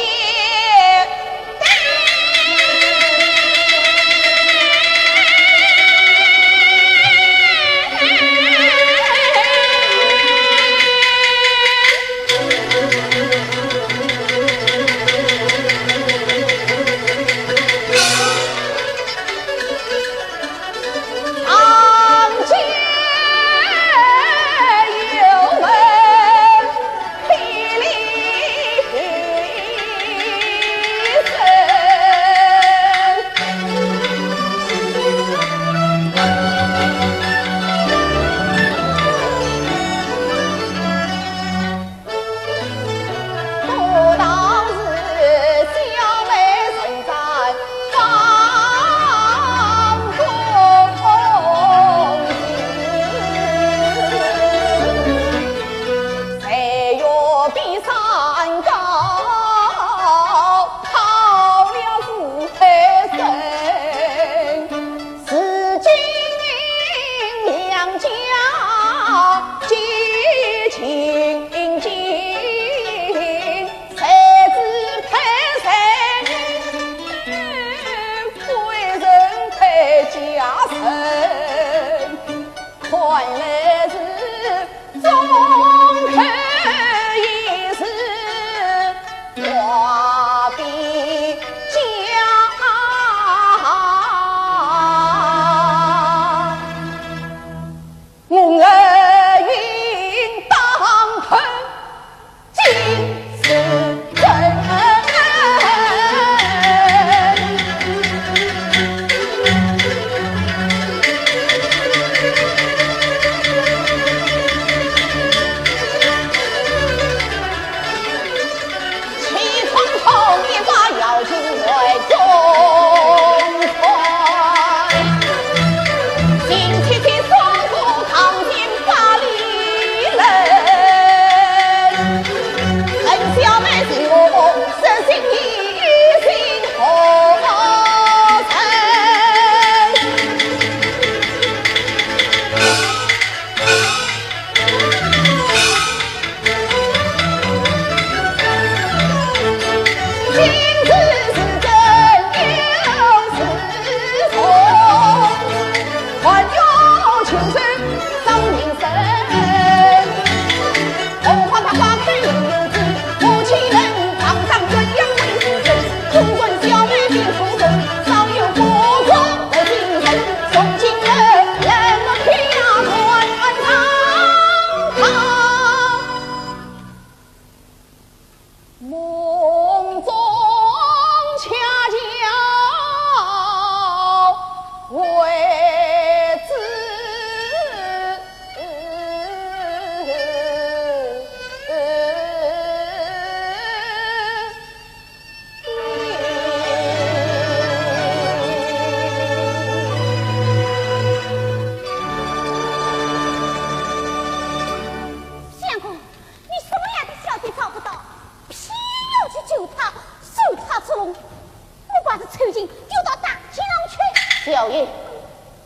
小爷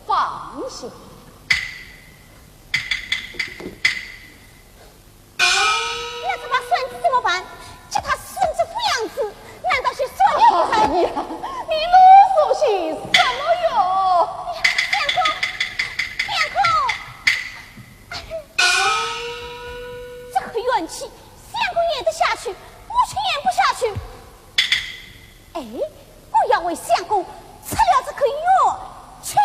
放心，那这把孙子怎么办？叫他孙子抚养子，难道是孙子才？哎呀，你啰嗦些什么哟？两口，这个怨气，相公咽得下去，我却咽不下去。哎，我要为相公吃了这颗药去。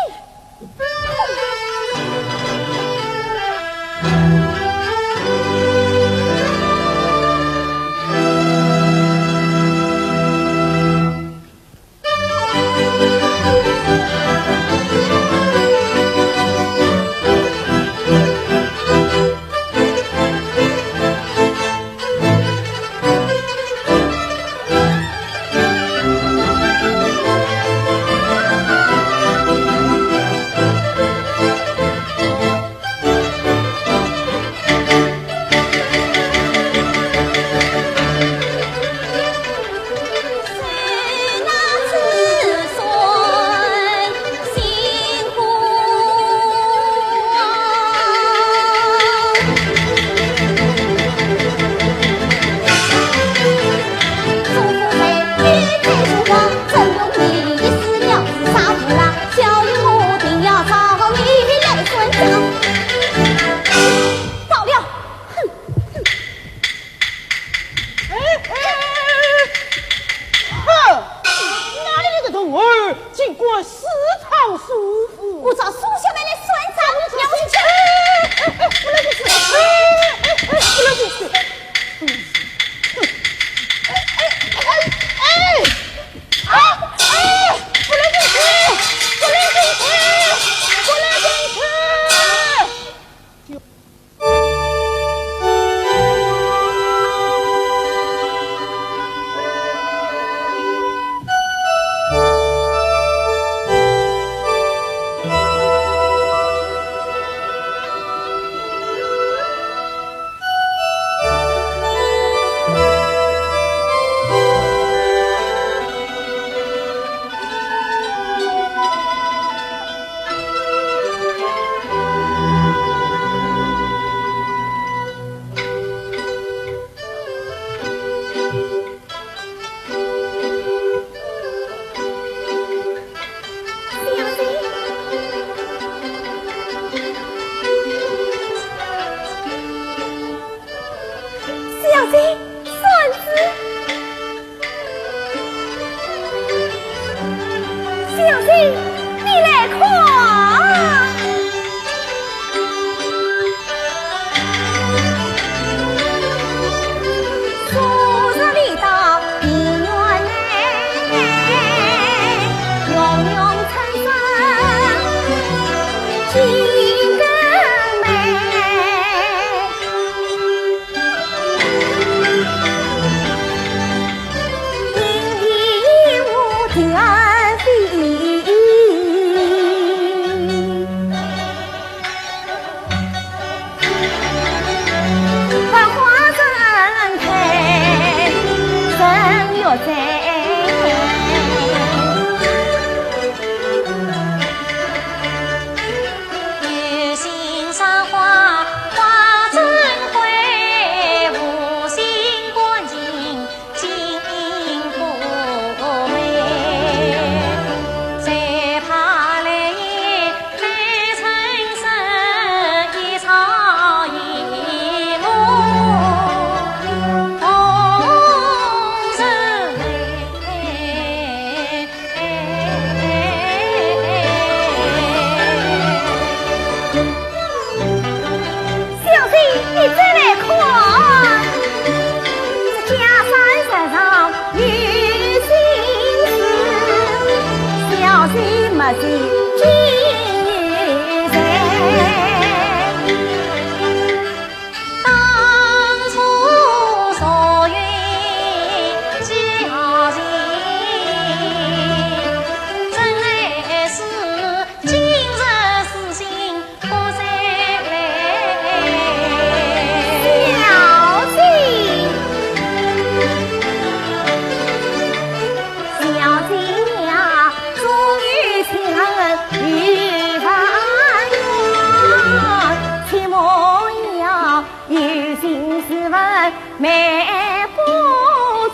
美不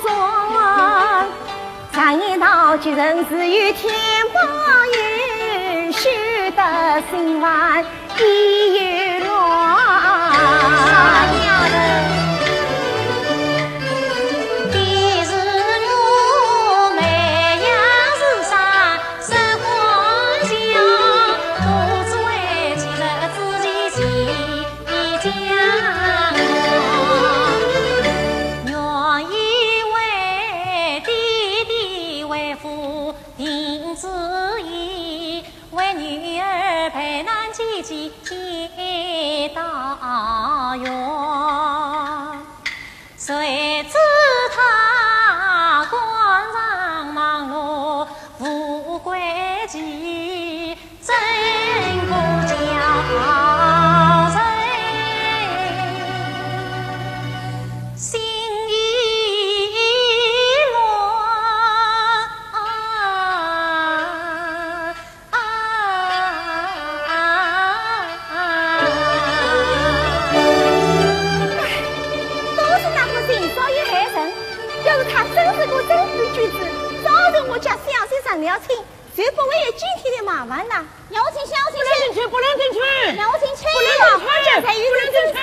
壮。常言道，举人之于天王允，须得心怀意与乱。大愿，谁知他官场忙碌富贵急，真不叫人心意乱。我家小先生了情，就不会有今天的麻烦了。让我进去，不能进去，不能进去，让我进去，不能进去，才与人争吵。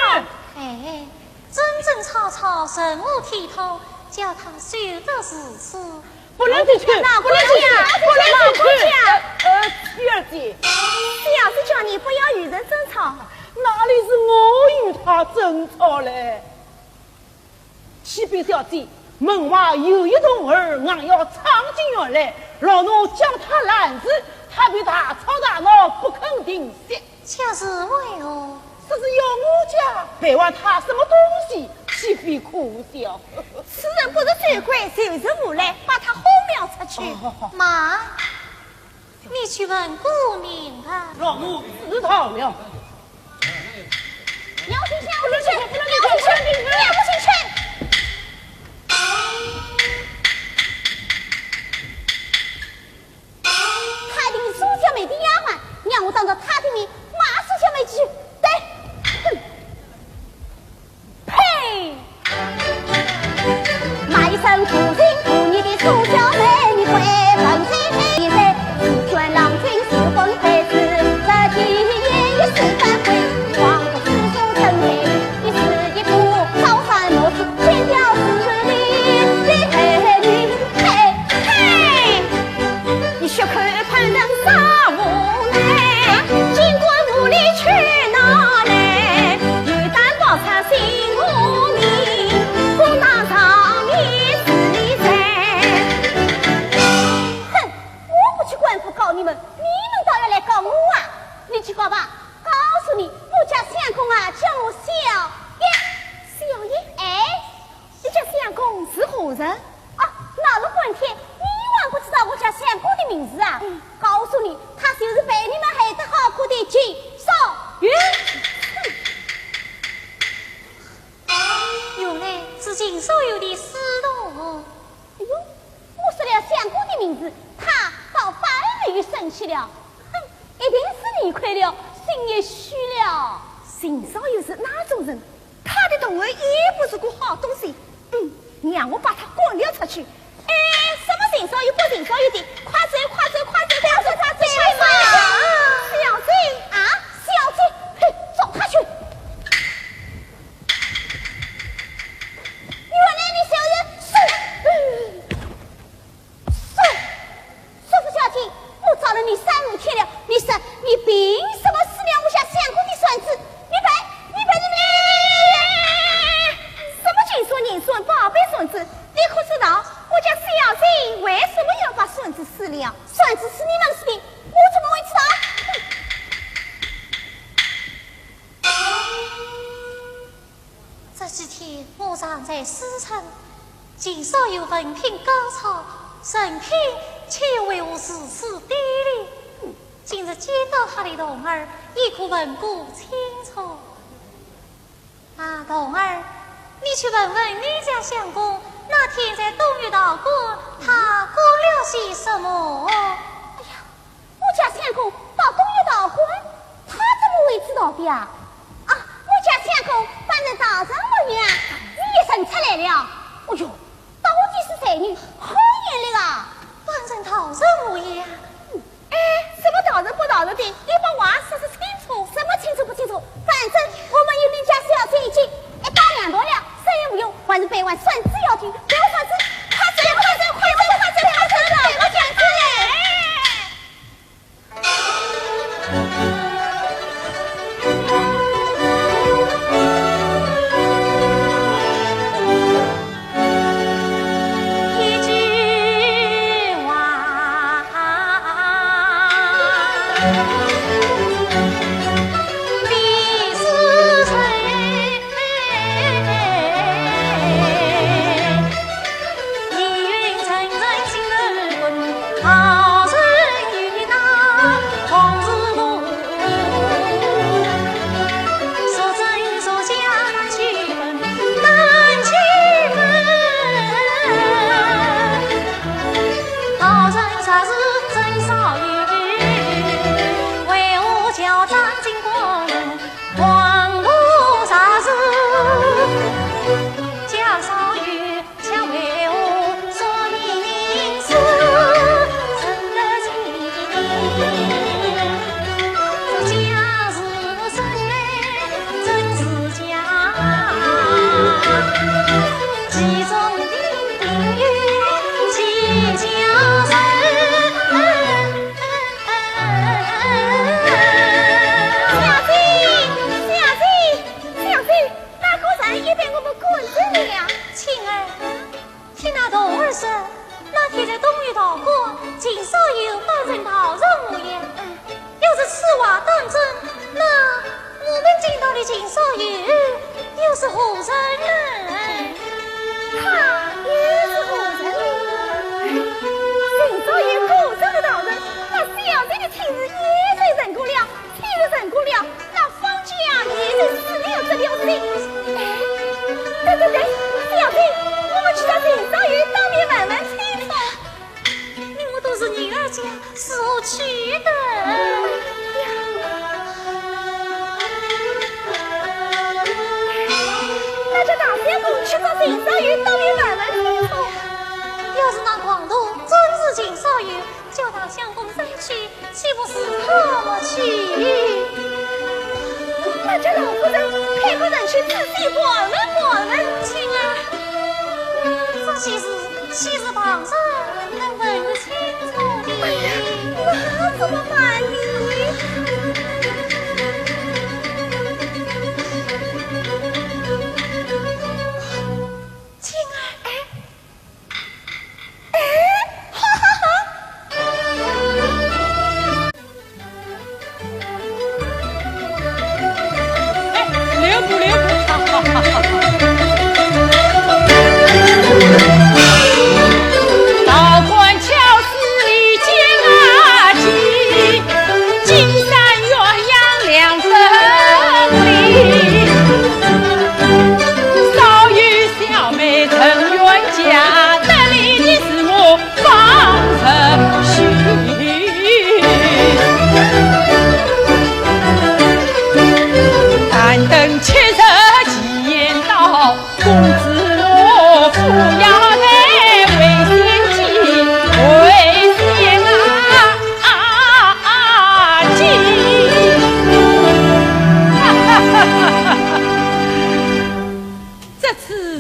哎，争争吵吵，神无体统，叫他休得事事。不能进去，不能进去，不能进去。玉儿姐，小是叫你不要与人争吵。哪里是我与他争吵嘞？启禀小姐。门外有一童儿，俺要闯进院来，老奴将他拦住，他比大吵大闹，不肯停息。恰是为何？这是有我家，别问他什么东西，岂非苦笑？此人不是罪鬼，就是无赖，把他轰了出去。妈，你去问顾明吧。老奴知道了。要进去，不能进去，不能进去，不能进去，不能进去。他的苏小妹的丫鬟，让我当着他的面骂苏小妹几句，对，呸！骂一声不听不义的苏小妹，你会本身一人，自尊郎君是分配子，这几年也是反悔，望着师兄成配，你是一步高山莫处，千条是你。血口喷人杀无奈，尽管无理去哪来？女担报差心无名，不打上面是你在。哼，我不去官府告你们，你们倒要来告我啊！你去告吧。告诉你，我家相公啊，叫我小爷。小爷？哎，你家相公是何人？啊，闹了半天。不知道我家相公的名字啊？告诉你，他就是被你们害得好苦的金少云。原来是金少云的师徒。哎呦，我说了相公的名字，他倒反而生气了。哼，一定是理亏了，心也虚了。金少云是哪种人？他的同儿也不是个好东西。你让我把他滚了出去。哎，什么人少有不人少有的，快走快走快走，不要说他嘴嘛！小贼啊，小贼，嘿，走他去！原来你小人叔父小姐，我找了你3、5天了，你说你凭什么私了我家相公的孙子？你陪什么亲孙人孙宝贝孙子？你可知道？我家小姐为什么要把孙子私了？孙子是你们死的，我怎么会知道？这几天我常在思忖，金少有人品高超，人品却为我如此低劣。今日见到他的童儿，亦可闻故清楚。啊，童儿，你去问问你家相公。那天在东岳道过，他过了些什么？哎呀，我家相公到东岳道过，他怎么会知道的呀？啊，我家相公反正到这么远，你也是认出来了。哎呦，到底是谁人？好眼力啊！本人讨人无言。哎，什么讨人不讨人的？你把话说清楚。什么清楚不清楚？反正我们有名家小姐已经打两道了，谁也无用，还是百万算子要听。给我算子，快走，我讲出来。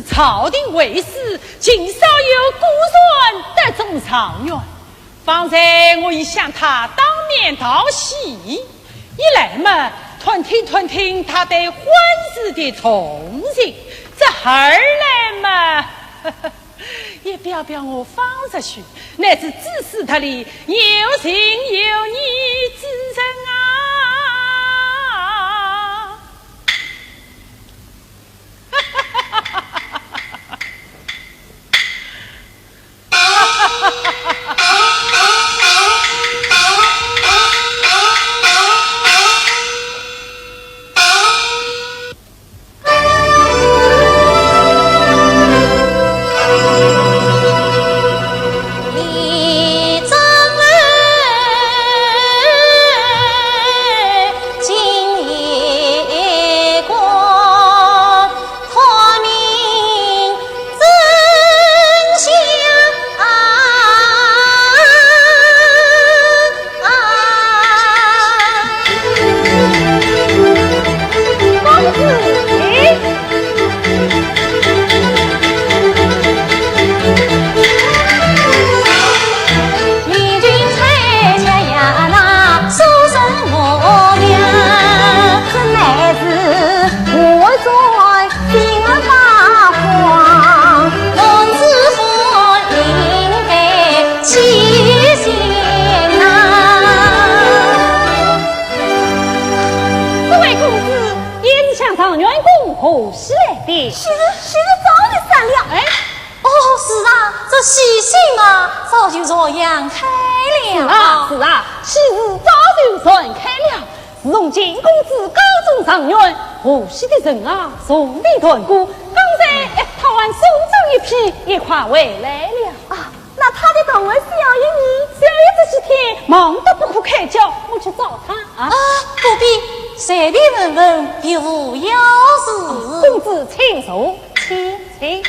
朝廷为师，今少有孤孙得中状元。方才我已向他当面道喜，一来嘛，团听他对婚事的重情；这二来嘛，也表我方着去，乃是指使他的有情有义之人啊！向上员工何时来的？是早的散了。哎，哦，是啊，这喜信啊，早就这样开了。是啊，喜事早就传开了。自从金公子高中状元，河西的人啊，送礼团鼓，刚才他还送走一批，也快回来了啊。那他的同儿小姨呢？小姨这些天忙得不可开交，我去找他啊。不必，随便问问，别无要事。公子请坐，请。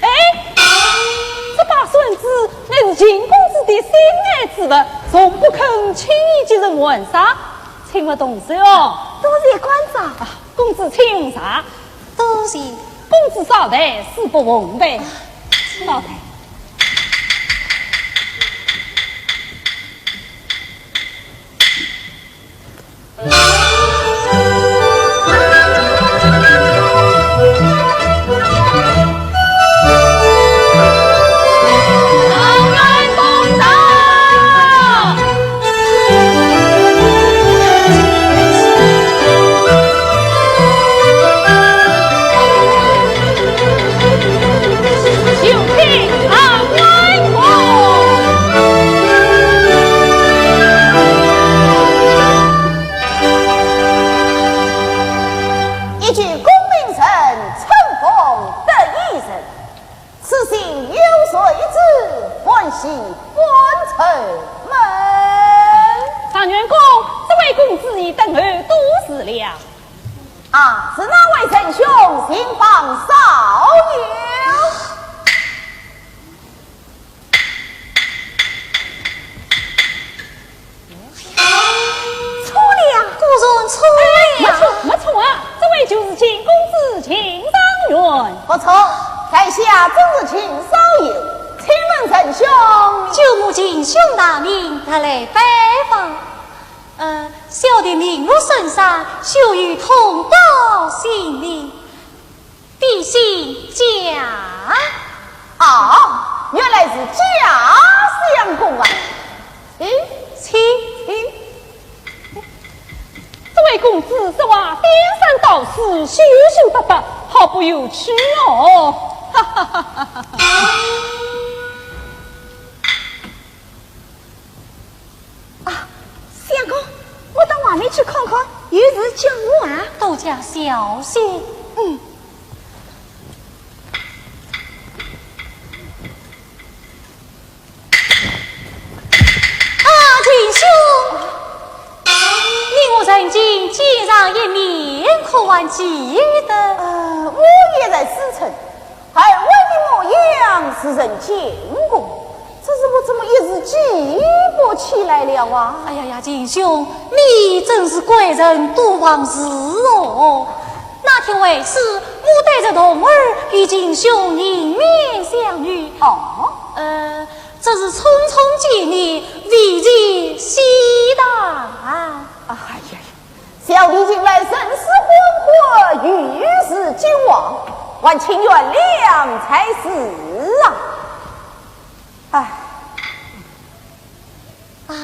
哎，这把孙子乃是秦公子的心爱之物，从不肯轻易接人玩耍，请勿动手哦。多谢关照。公子请茶。多谢。公子少台，事不奉陪。少台。是哪位仁兄请帮少友？错了，果然错了。没错啊，这位就是秦公子秦商元。不错，在下正是秦少友，请问仁兄，就目秦兄大名，他来拜访。小弟名落深山，羞于通报姓名，必姓贾。啊，原来是贾相公啊！请。这位公子是话颠三倒四，羞羞答答，好不有趣哦！哈哈哈哈哈！啊，相公，我到外面去看看，有事叫我啊。多加小心。秦兄，你我曾经见上一面，可还记得？我也在思忖，二位的模样是人见过，只是我怎么一时记不起来了啊？哎呀，秦兄，你真是贵人多忘事哦。那天为师，我带着童儿与秦兄迎面相遇。这是匆匆见面，未见喜当。哎呀，小弟近来生死昏惑，遇事惊慌，还请原谅才是啊！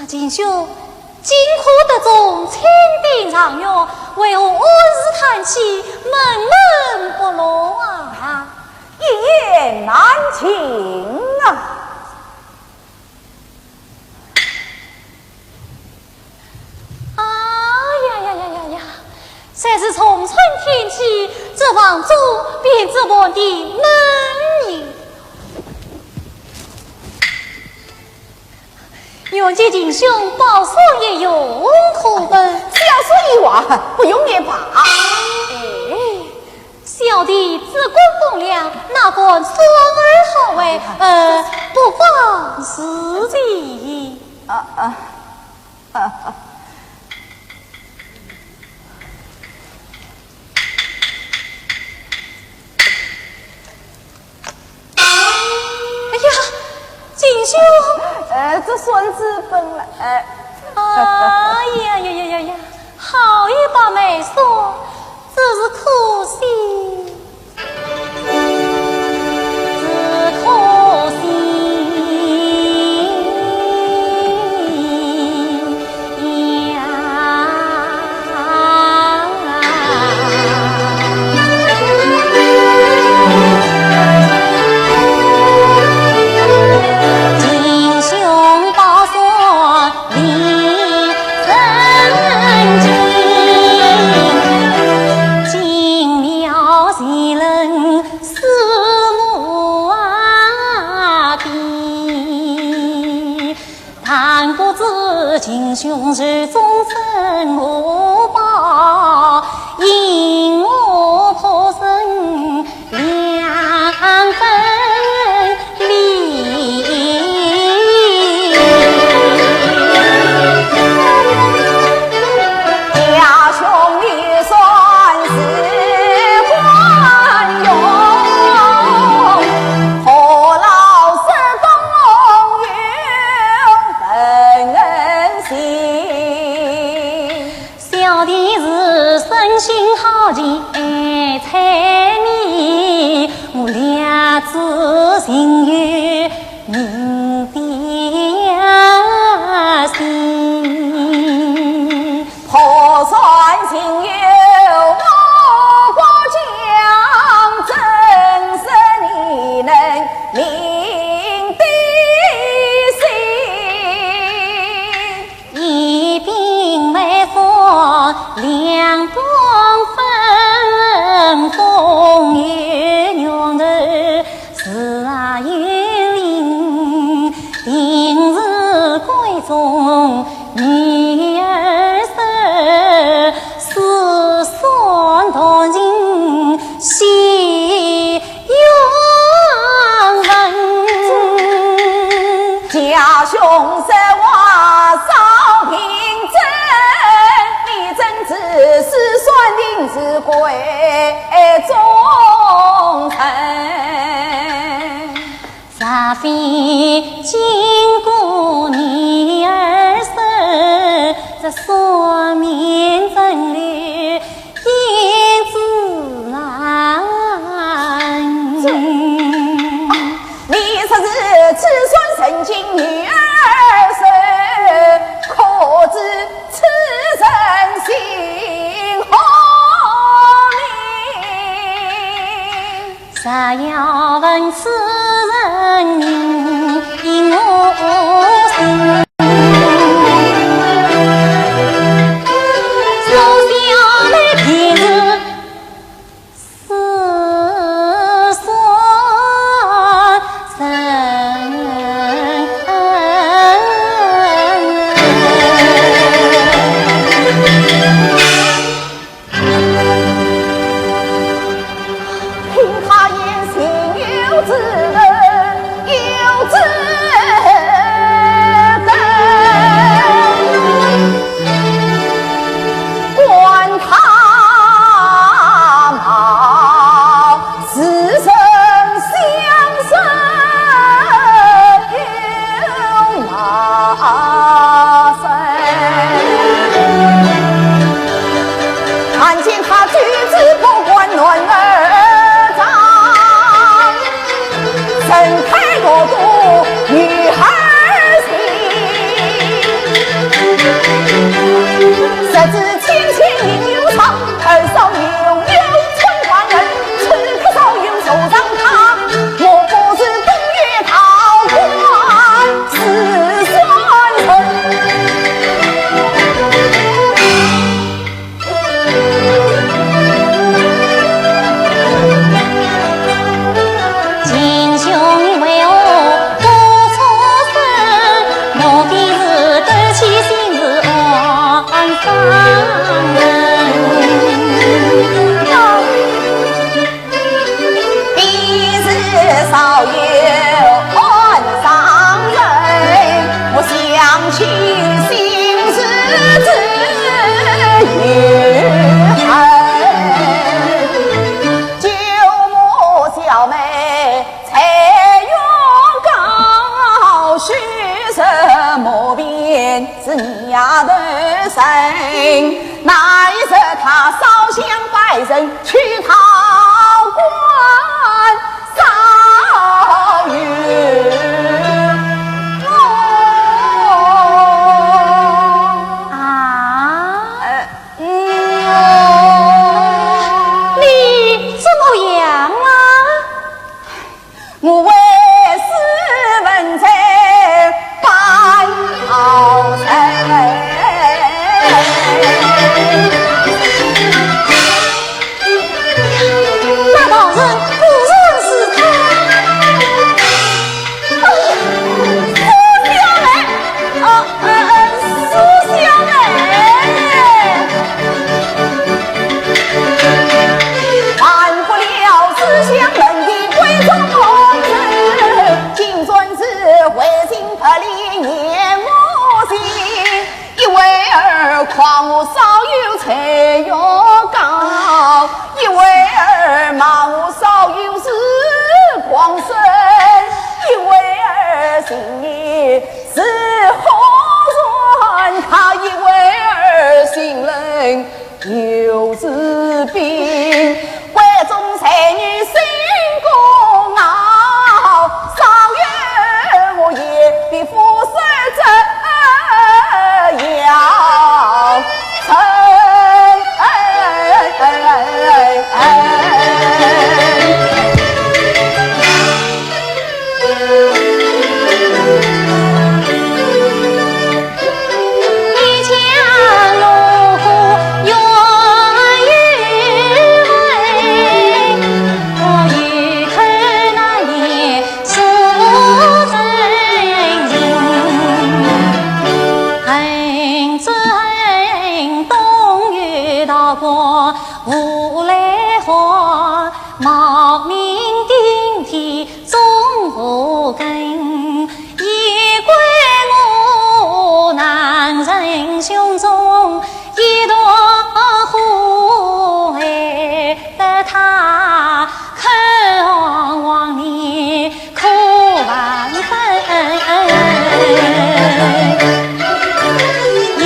秦兄，金科得中，千叮长用，为何暗自叹气，闷闷不乐啊？一言难尽啊！才是从春天起，这房中便这么的闷热。愿见秦兄保守也有可本。小说一话，不用也罢。小弟自贡公良，哪管双儿好为，不妨事己。秦兄，这孙子本来，呀，好一把美说，只是可惜，只可惜，但不知秦兄是终身无报，因我破身两分离。家兄也算是管用，何老师懂有本性。小弟是身心好奇爱财迷，我俩知情于你的心。破算情有我国将，真是你能明的心。一鬓眉峰两光分，风雨娘头是啊有灵，今日闺中女儿身，世上多情惜永恒。家兄实话少凭真，你真只是算定是贵忠臣。煞非经过你儿身，这说明真理因自然。你说是子孙曾经女儿身，可知此人心何灵？啥要问此人因我心？手下来平日思算深。听他言行有之人，有之人，观他貌，似曾相识有那生。看见他举止不管暖儿长，神态若度女孩心，设置千千应有常，二少有春花人，此刻少有手上他，莫不是东岳桃花是算成。秦兄为我不错身，目的是斗气心是安上人。彼时少有安上人，我想起心事之余恨，旧母小妹才愿高须什么便是你丫头生，乃是他烧香拜神去讨官少云。你怎么样啊？我为斯文在办好事。无来花，茂名顶天终无根。一归我男人胸中一朵花，得他渴望你苦万分。赢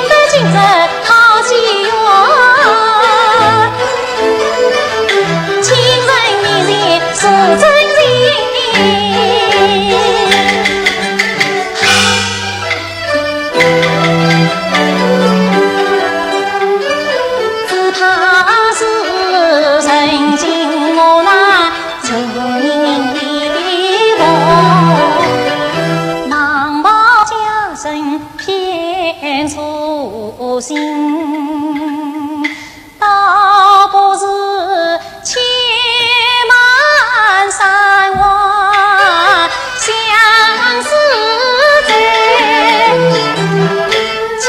得今日好机缘，情人面前诉真情，只怕是曾经我那情意薄，忙报家人偏粗心，倒不是千万山外相思在，岂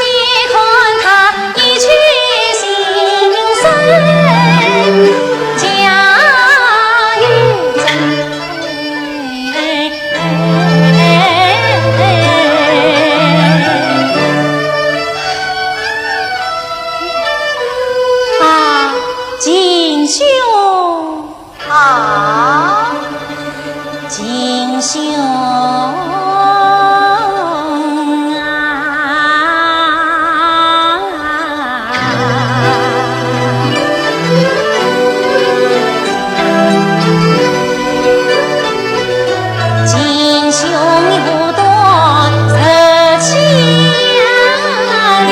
看他一曲心声家有真。啊，锦绣啊，锦绣锦绣你不多热情里，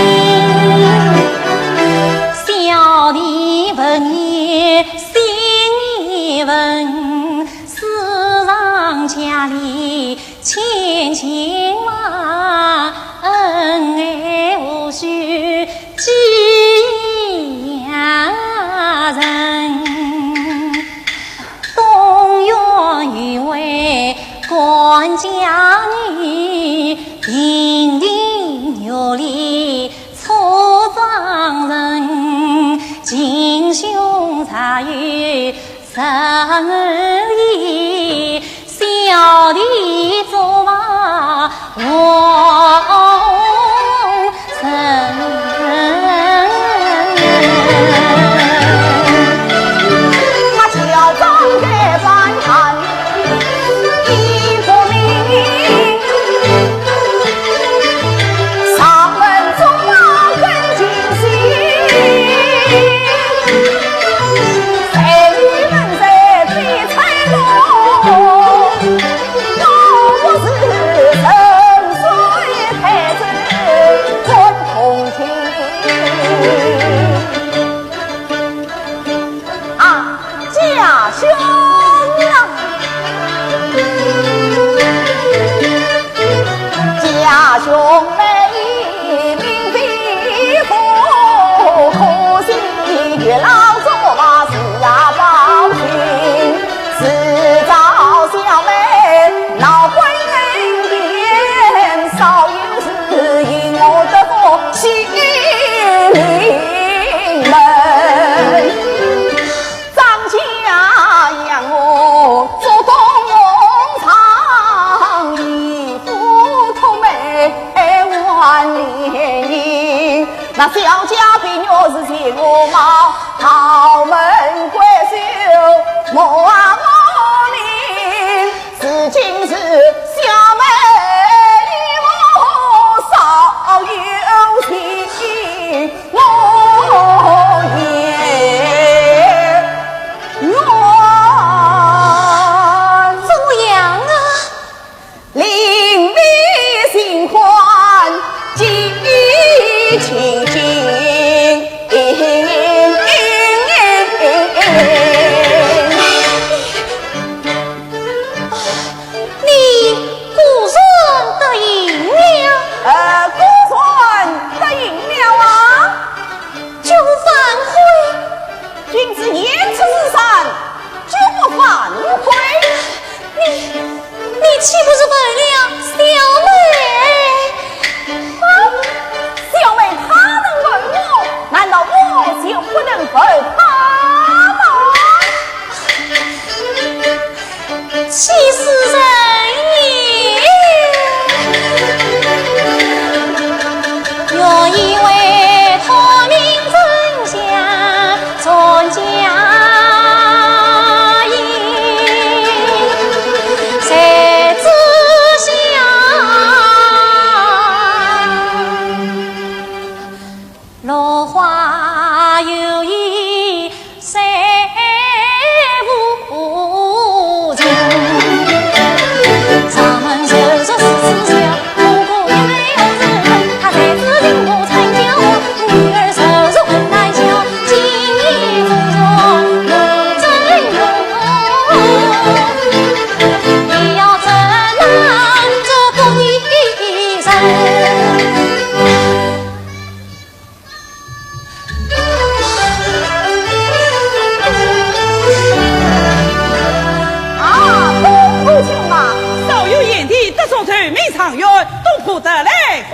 小弟闻也心里闻，世上家里千千万，恩爱无需几家人。东园余为官家女，亭亭有礼出庄人，锦绣茶与十二里，小弟做马望尘。他乔装的翻看一不明，上门中啊更惊喜，才女们在追彩罗，都不是沉睡太子混同情。啊，家兄啊，家兄美名必富，可惜月老做把事啊报信，自找小妹闹婚人间，少有是因我的福喜临门。张家养我做东厂，一夫同美万年姻。那小家婢女是谢我毛，桃门闺秀莫啊我名，至今是小妹我少有情，我也愿怎样啊？邻里新欢几情景。你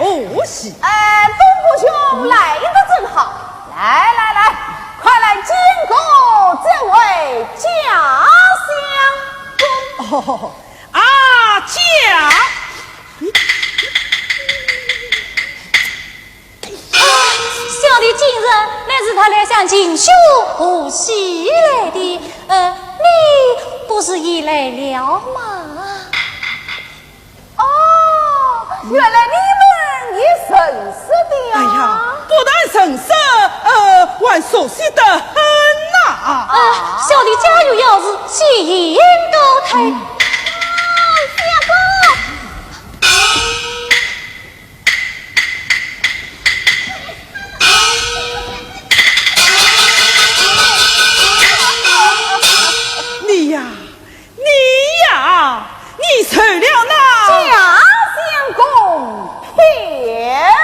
不喜。东坡兄来得正好，来，快来见过这位家乡公。家。小弟今日乃是他来向锦绣无喜来的，你不是已来了吗？原来你们也认识的呀！哎呀，不但认识，还熟悉得很呐！小弟家有要事，请高抬。你成了那家乡公骗了。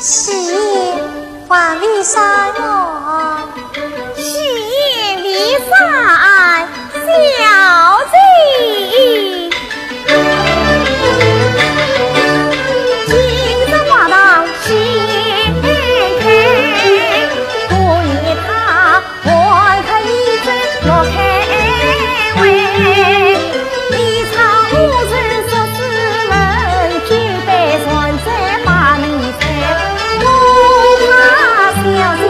喜宴还未散满，喜宴未散，小姐。今日华堂喜宴开，故意他还他一针要开胃。李场无人说是门，举杯传在把里菜，我怕小姐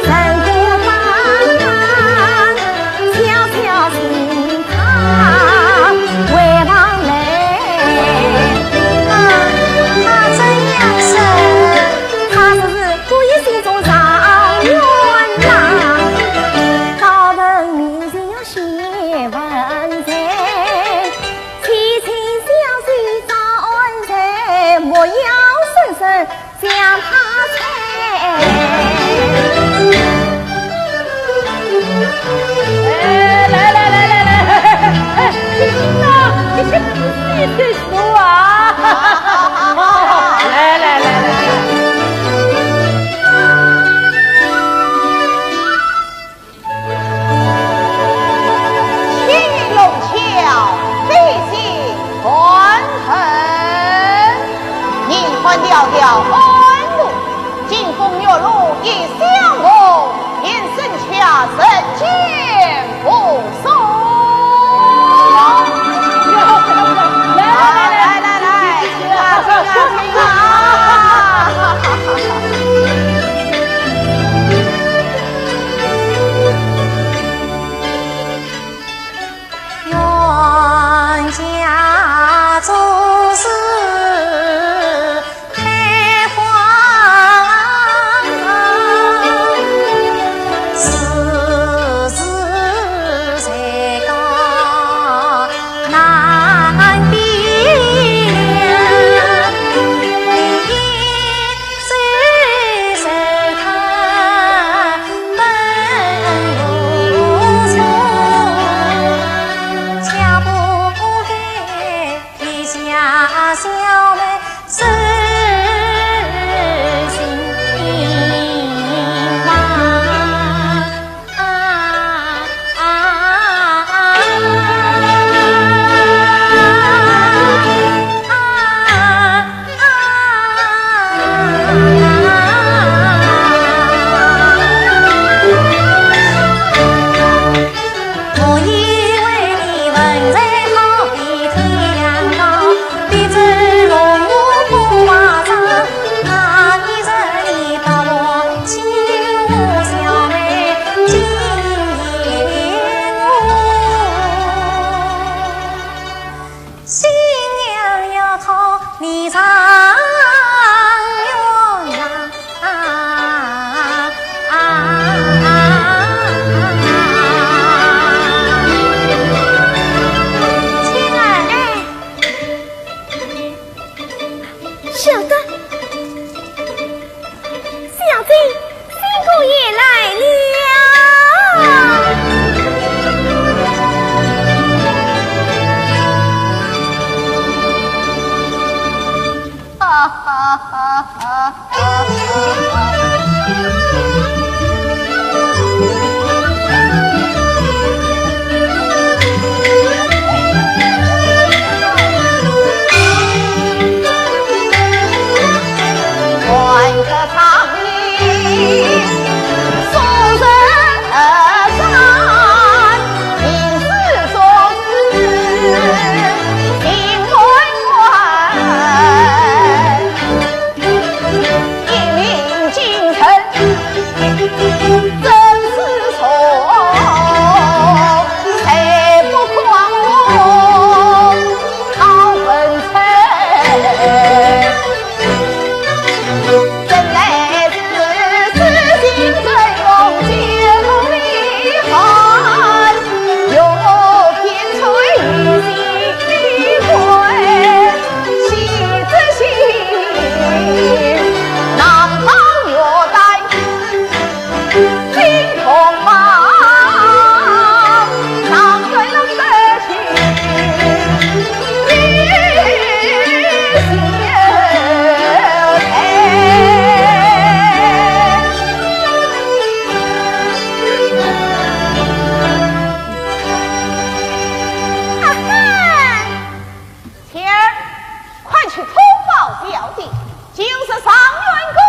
人过半，悄悄请他回房来。他这样说，他只是故意心中上冤枉，高门面前要写文才，提亲小姐早安才，莫要深深将他猜。来，你先仔细说啊！来。青龙桥飞行欢腾，银环迢迢安路，金风月路一相逢，便身恰人间不送。冤家做事开荒，世事才讲难比量，谁看本无错。家不该离家小妹是心慌。我以为你文采好比天高，比之龙母不夸张。那一日你把我请我小妹进屋，新娘要靠你长远亲爱小的，小姐，辛苦也来了。去通报表弟，就是上元公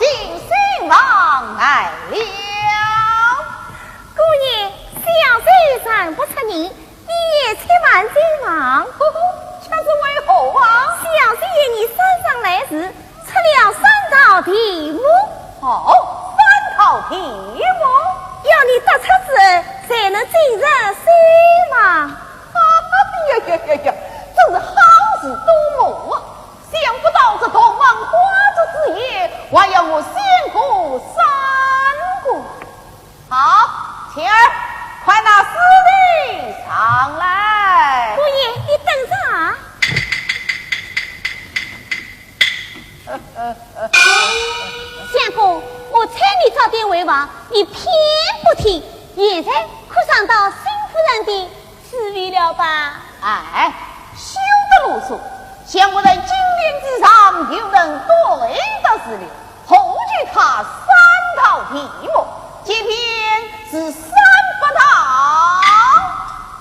进兴王来了。姑爷，小婿认不出你，你也千万进王。这是为何啊？小婿爷你山上来时出了3道题目。哦，3道题目，要你答出之后才能进入兴王。呀，真是好事多磨啊！想不到这东王花烛之夜，还要我先过3关。好，晴儿，快拿师弟上来。姑爷，你等着啊！相公，我催你早点回房，你偏不听，现在可上到新夫人的滋味了吧？哎，休得啰嗦！想不到金殿之上有人对答是了，后举他3道题目，即便是3不到，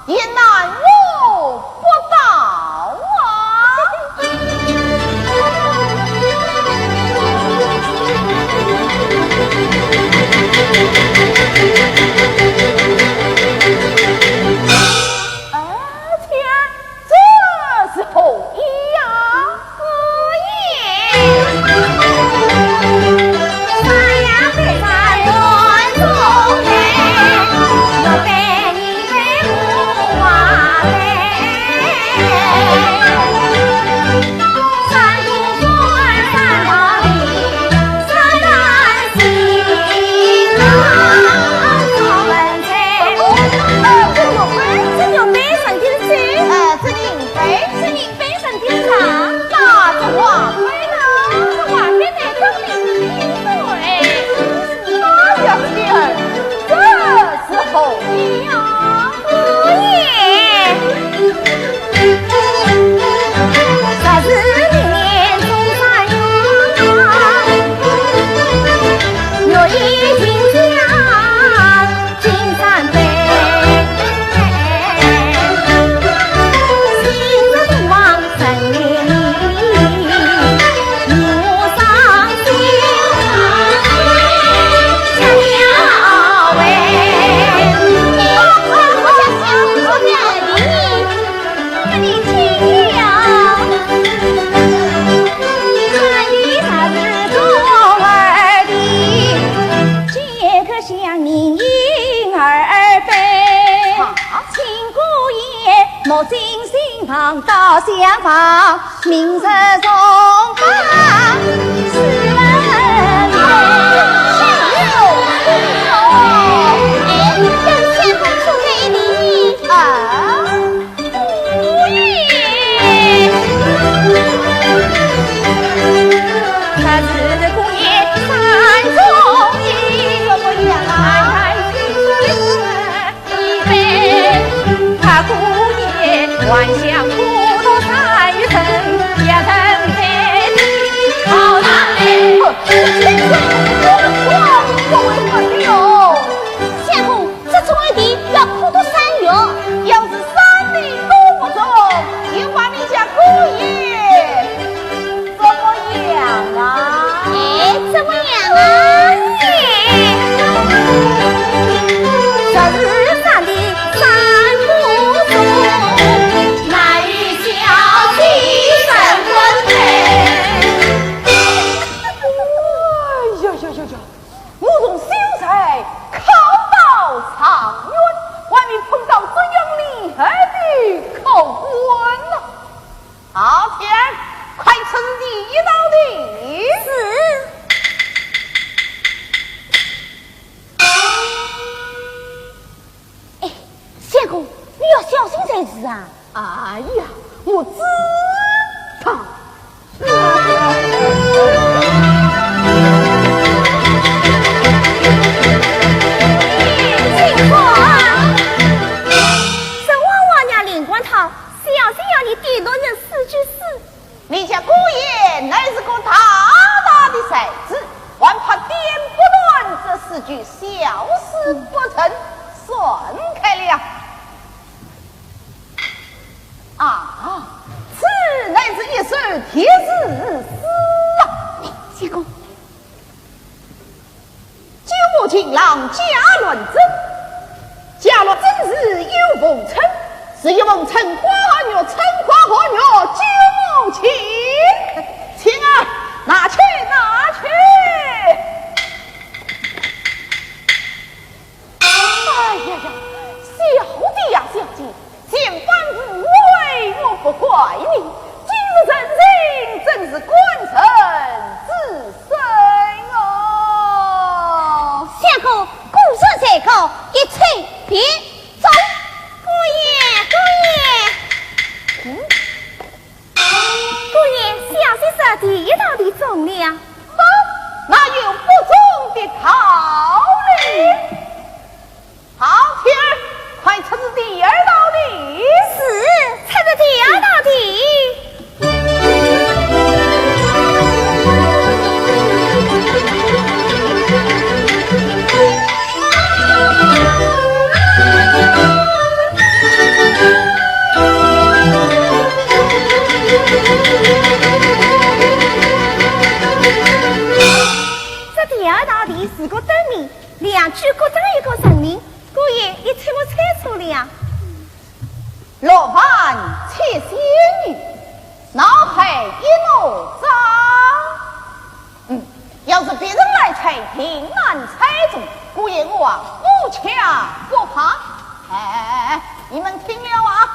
也难我不到啊！莫进新房到厢房，明日重访是人跟相公说给你啊，无言。他是姑爷山中一个不样啊，一杯他姑爷万象普渡参与城，也曾在地好难嘞。我为何有？相公，这种一地要普渡3月，要是3里都不中，又把你家姑爷怎么样啊？哎，怎么样啊？这日上的三不中，难与小妻生婚配。我从秀才考到trạng元，还没碰到这样厉害的考官呢。好天，快称第一道题。哎，相公，你要小心才是啊！哎呀，我知道。情况，这娃娃娘连贯套，小心要你点动人4句诗。你家姑爷乃是个大大的才子，还怕点不乱这4句小诗不成？算开了。啊，此乃是一首天是死啊！相公，九母情郎贾乱真，贾乱真是有奉称，是有奉称花女称花花女九母情，请儿拿去拿去。哎呀呀，小姐呀小姐，前番无为我不怪你，今日真情真是官臣自身哦。相公，孤身在高，一吹别走。姑爷，姑爷，小姐说第一道题中了。那有不中的道理？好，天儿，快测试第二道题。是，猜着第二道题。这第二道题是个灯谜，两句各占一个人名。姑爷，你猜我猜出了？落盘切仙女，脑海一怒脏。要是别人来猜，挺难猜中。姑爷我啊，不强不怕。哎，你们听了啊？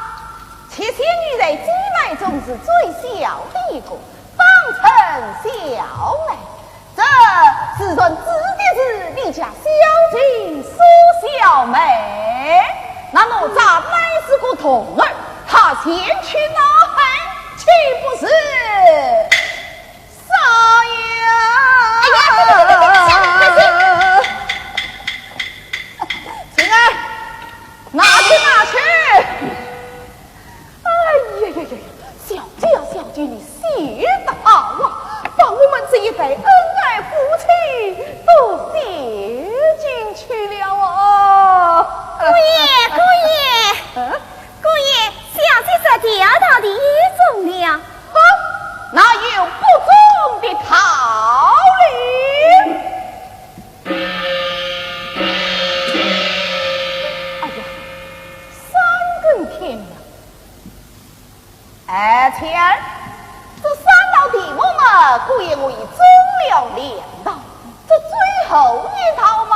切仙女在姊妹中是最小的一个，方称小妹。这自论指的是你家小姐苏小妹，那哪吒乃是个童儿，他先去哪海，岂不是少爷？晴儿，拿去拿去！哎呀呀呀！小姐啊小姐，你谢得好啊，把我们这一代恩爱夫妻都写进去了哦。姑爷，小姐说第二道题中了。哪有不中的道理？哎呀，三更天亮。天儿，这三道题目嘛，姑爷我已中了两道，这最后一道嘛，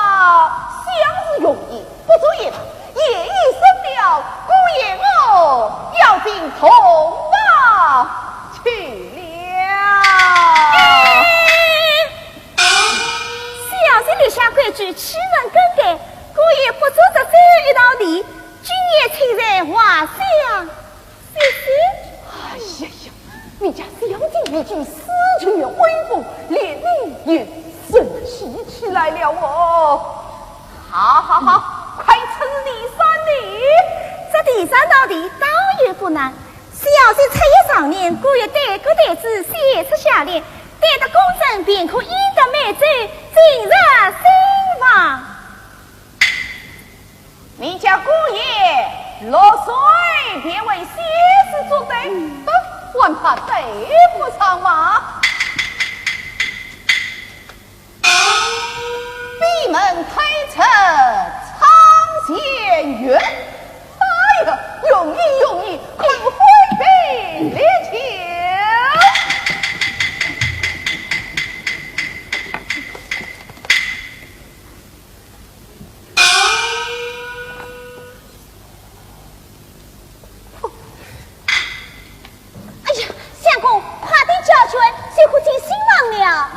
相是容易，不足一道，也已生了，姑爷我要进铜榜去了。小姐立下规矩，岂能更改？姑爷不做这最后一道题，君也请在画像。谢谢。哎呀呀，你家小姐已经失去了恢复，连你也生气起来了哦。好，快测第三题。这第三道题倒也不难，小姐才艺上年，姑爷对个台子写出下来，待得公正便可应得美酒，进入新房。你家姑爷落水便为写诗作对，还怕对不上吗？闭门推测苍仙月，哎呀，容易，快回避列球。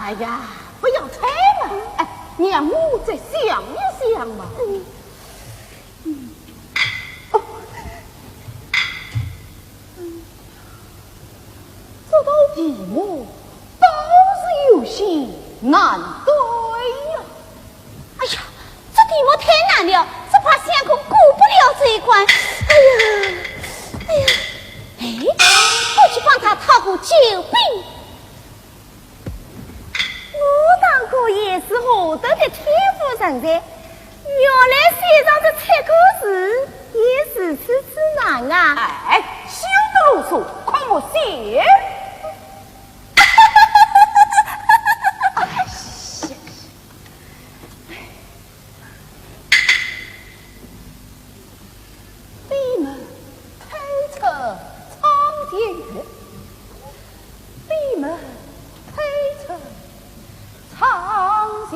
哎呀，不要猜嘛！哎，让我再想一想嘛。这道题目倒是有些难对呀。哎呀，这题目太难了，只怕相公过不了这一关。我去帮他讨个救兵。我当姑爷是何等的天赋人才，原来写上这七个字也如此之难啊！哎，休得啰嗦，快我写。月，闭门推陈长线。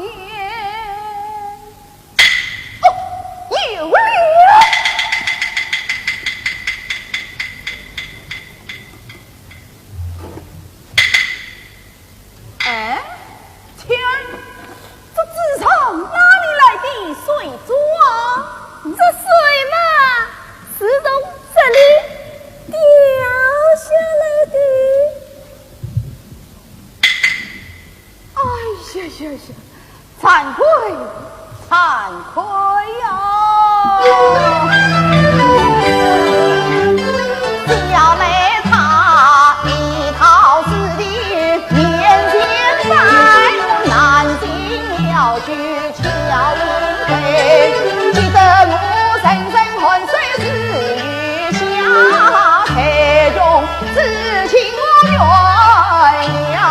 哦，有了！哎，天儿，这纸上哪里来的水珠啊？这水嘛，是从这里掉下来的。哎呀呀呀！惭愧，惭愧呀！小妹她一套似的面前在，难进了去巧云飞，记得我深深恨水是雨下，才中知情我愿了。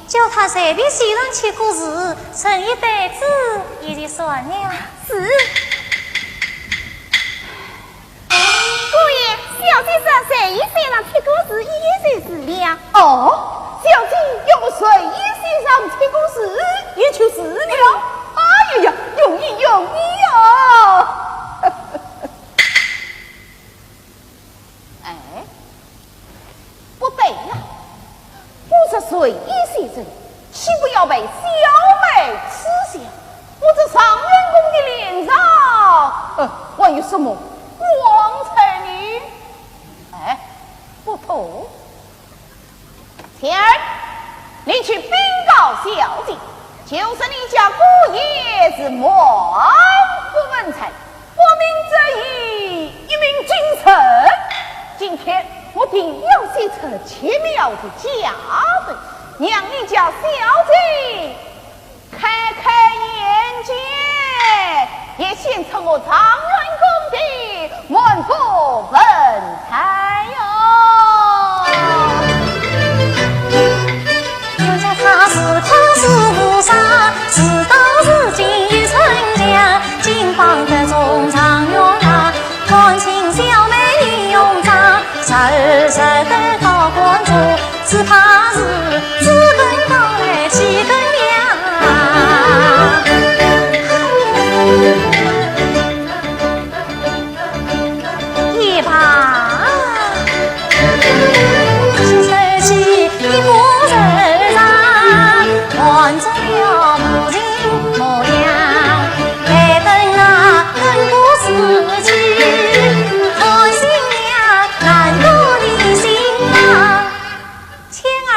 叫他随便写上去个字，成一袋子也就算了。是。姑爷，小姐上随意写上去个字，也就是了。哦，小姐要随意写上去个字，也就是了。哎呀呀，容易啊！哎，不对呀，我这随意写成，岂不要被小妹耻笑？我这上元宫的脸上，还有什么光彩呢？哎，不妥。天儿，你去禀告小姐，就是你家姑爷是满腹文采，我名则以一名京城。今天我定要写出奇妙的家本，让你家小姐开开眼界，也显出我长元宫的满腹文采哟。又叫他是无上，自道是金玉春香，金榜的中状元郎，欢庆小妹女勇长，时的高官主，只怕是资本高来气更扬。一把是手起一股热上，换着了母亲模样，来等那更过事情，看新娘难过的心郎。千儿，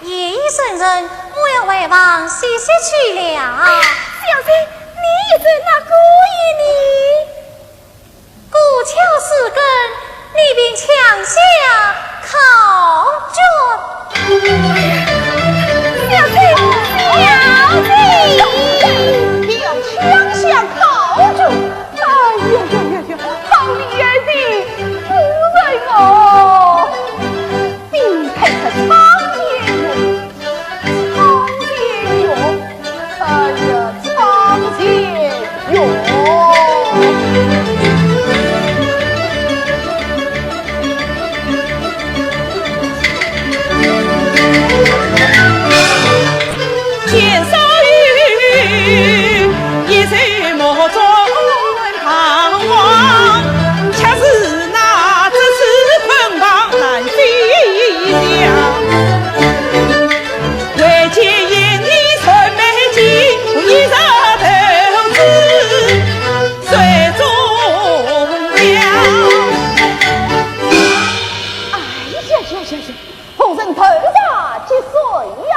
夜已深沉，我要回房歇歇去了。小姐，你也在那姑爷呢？故桥四根，你便抢下考卷。小姐，小姐，你要抢下考卷？哎呀呀呀呀！好厉害的夫人哦！你看看苍天哟，苍天哟！哎呀，苍天哟！呀！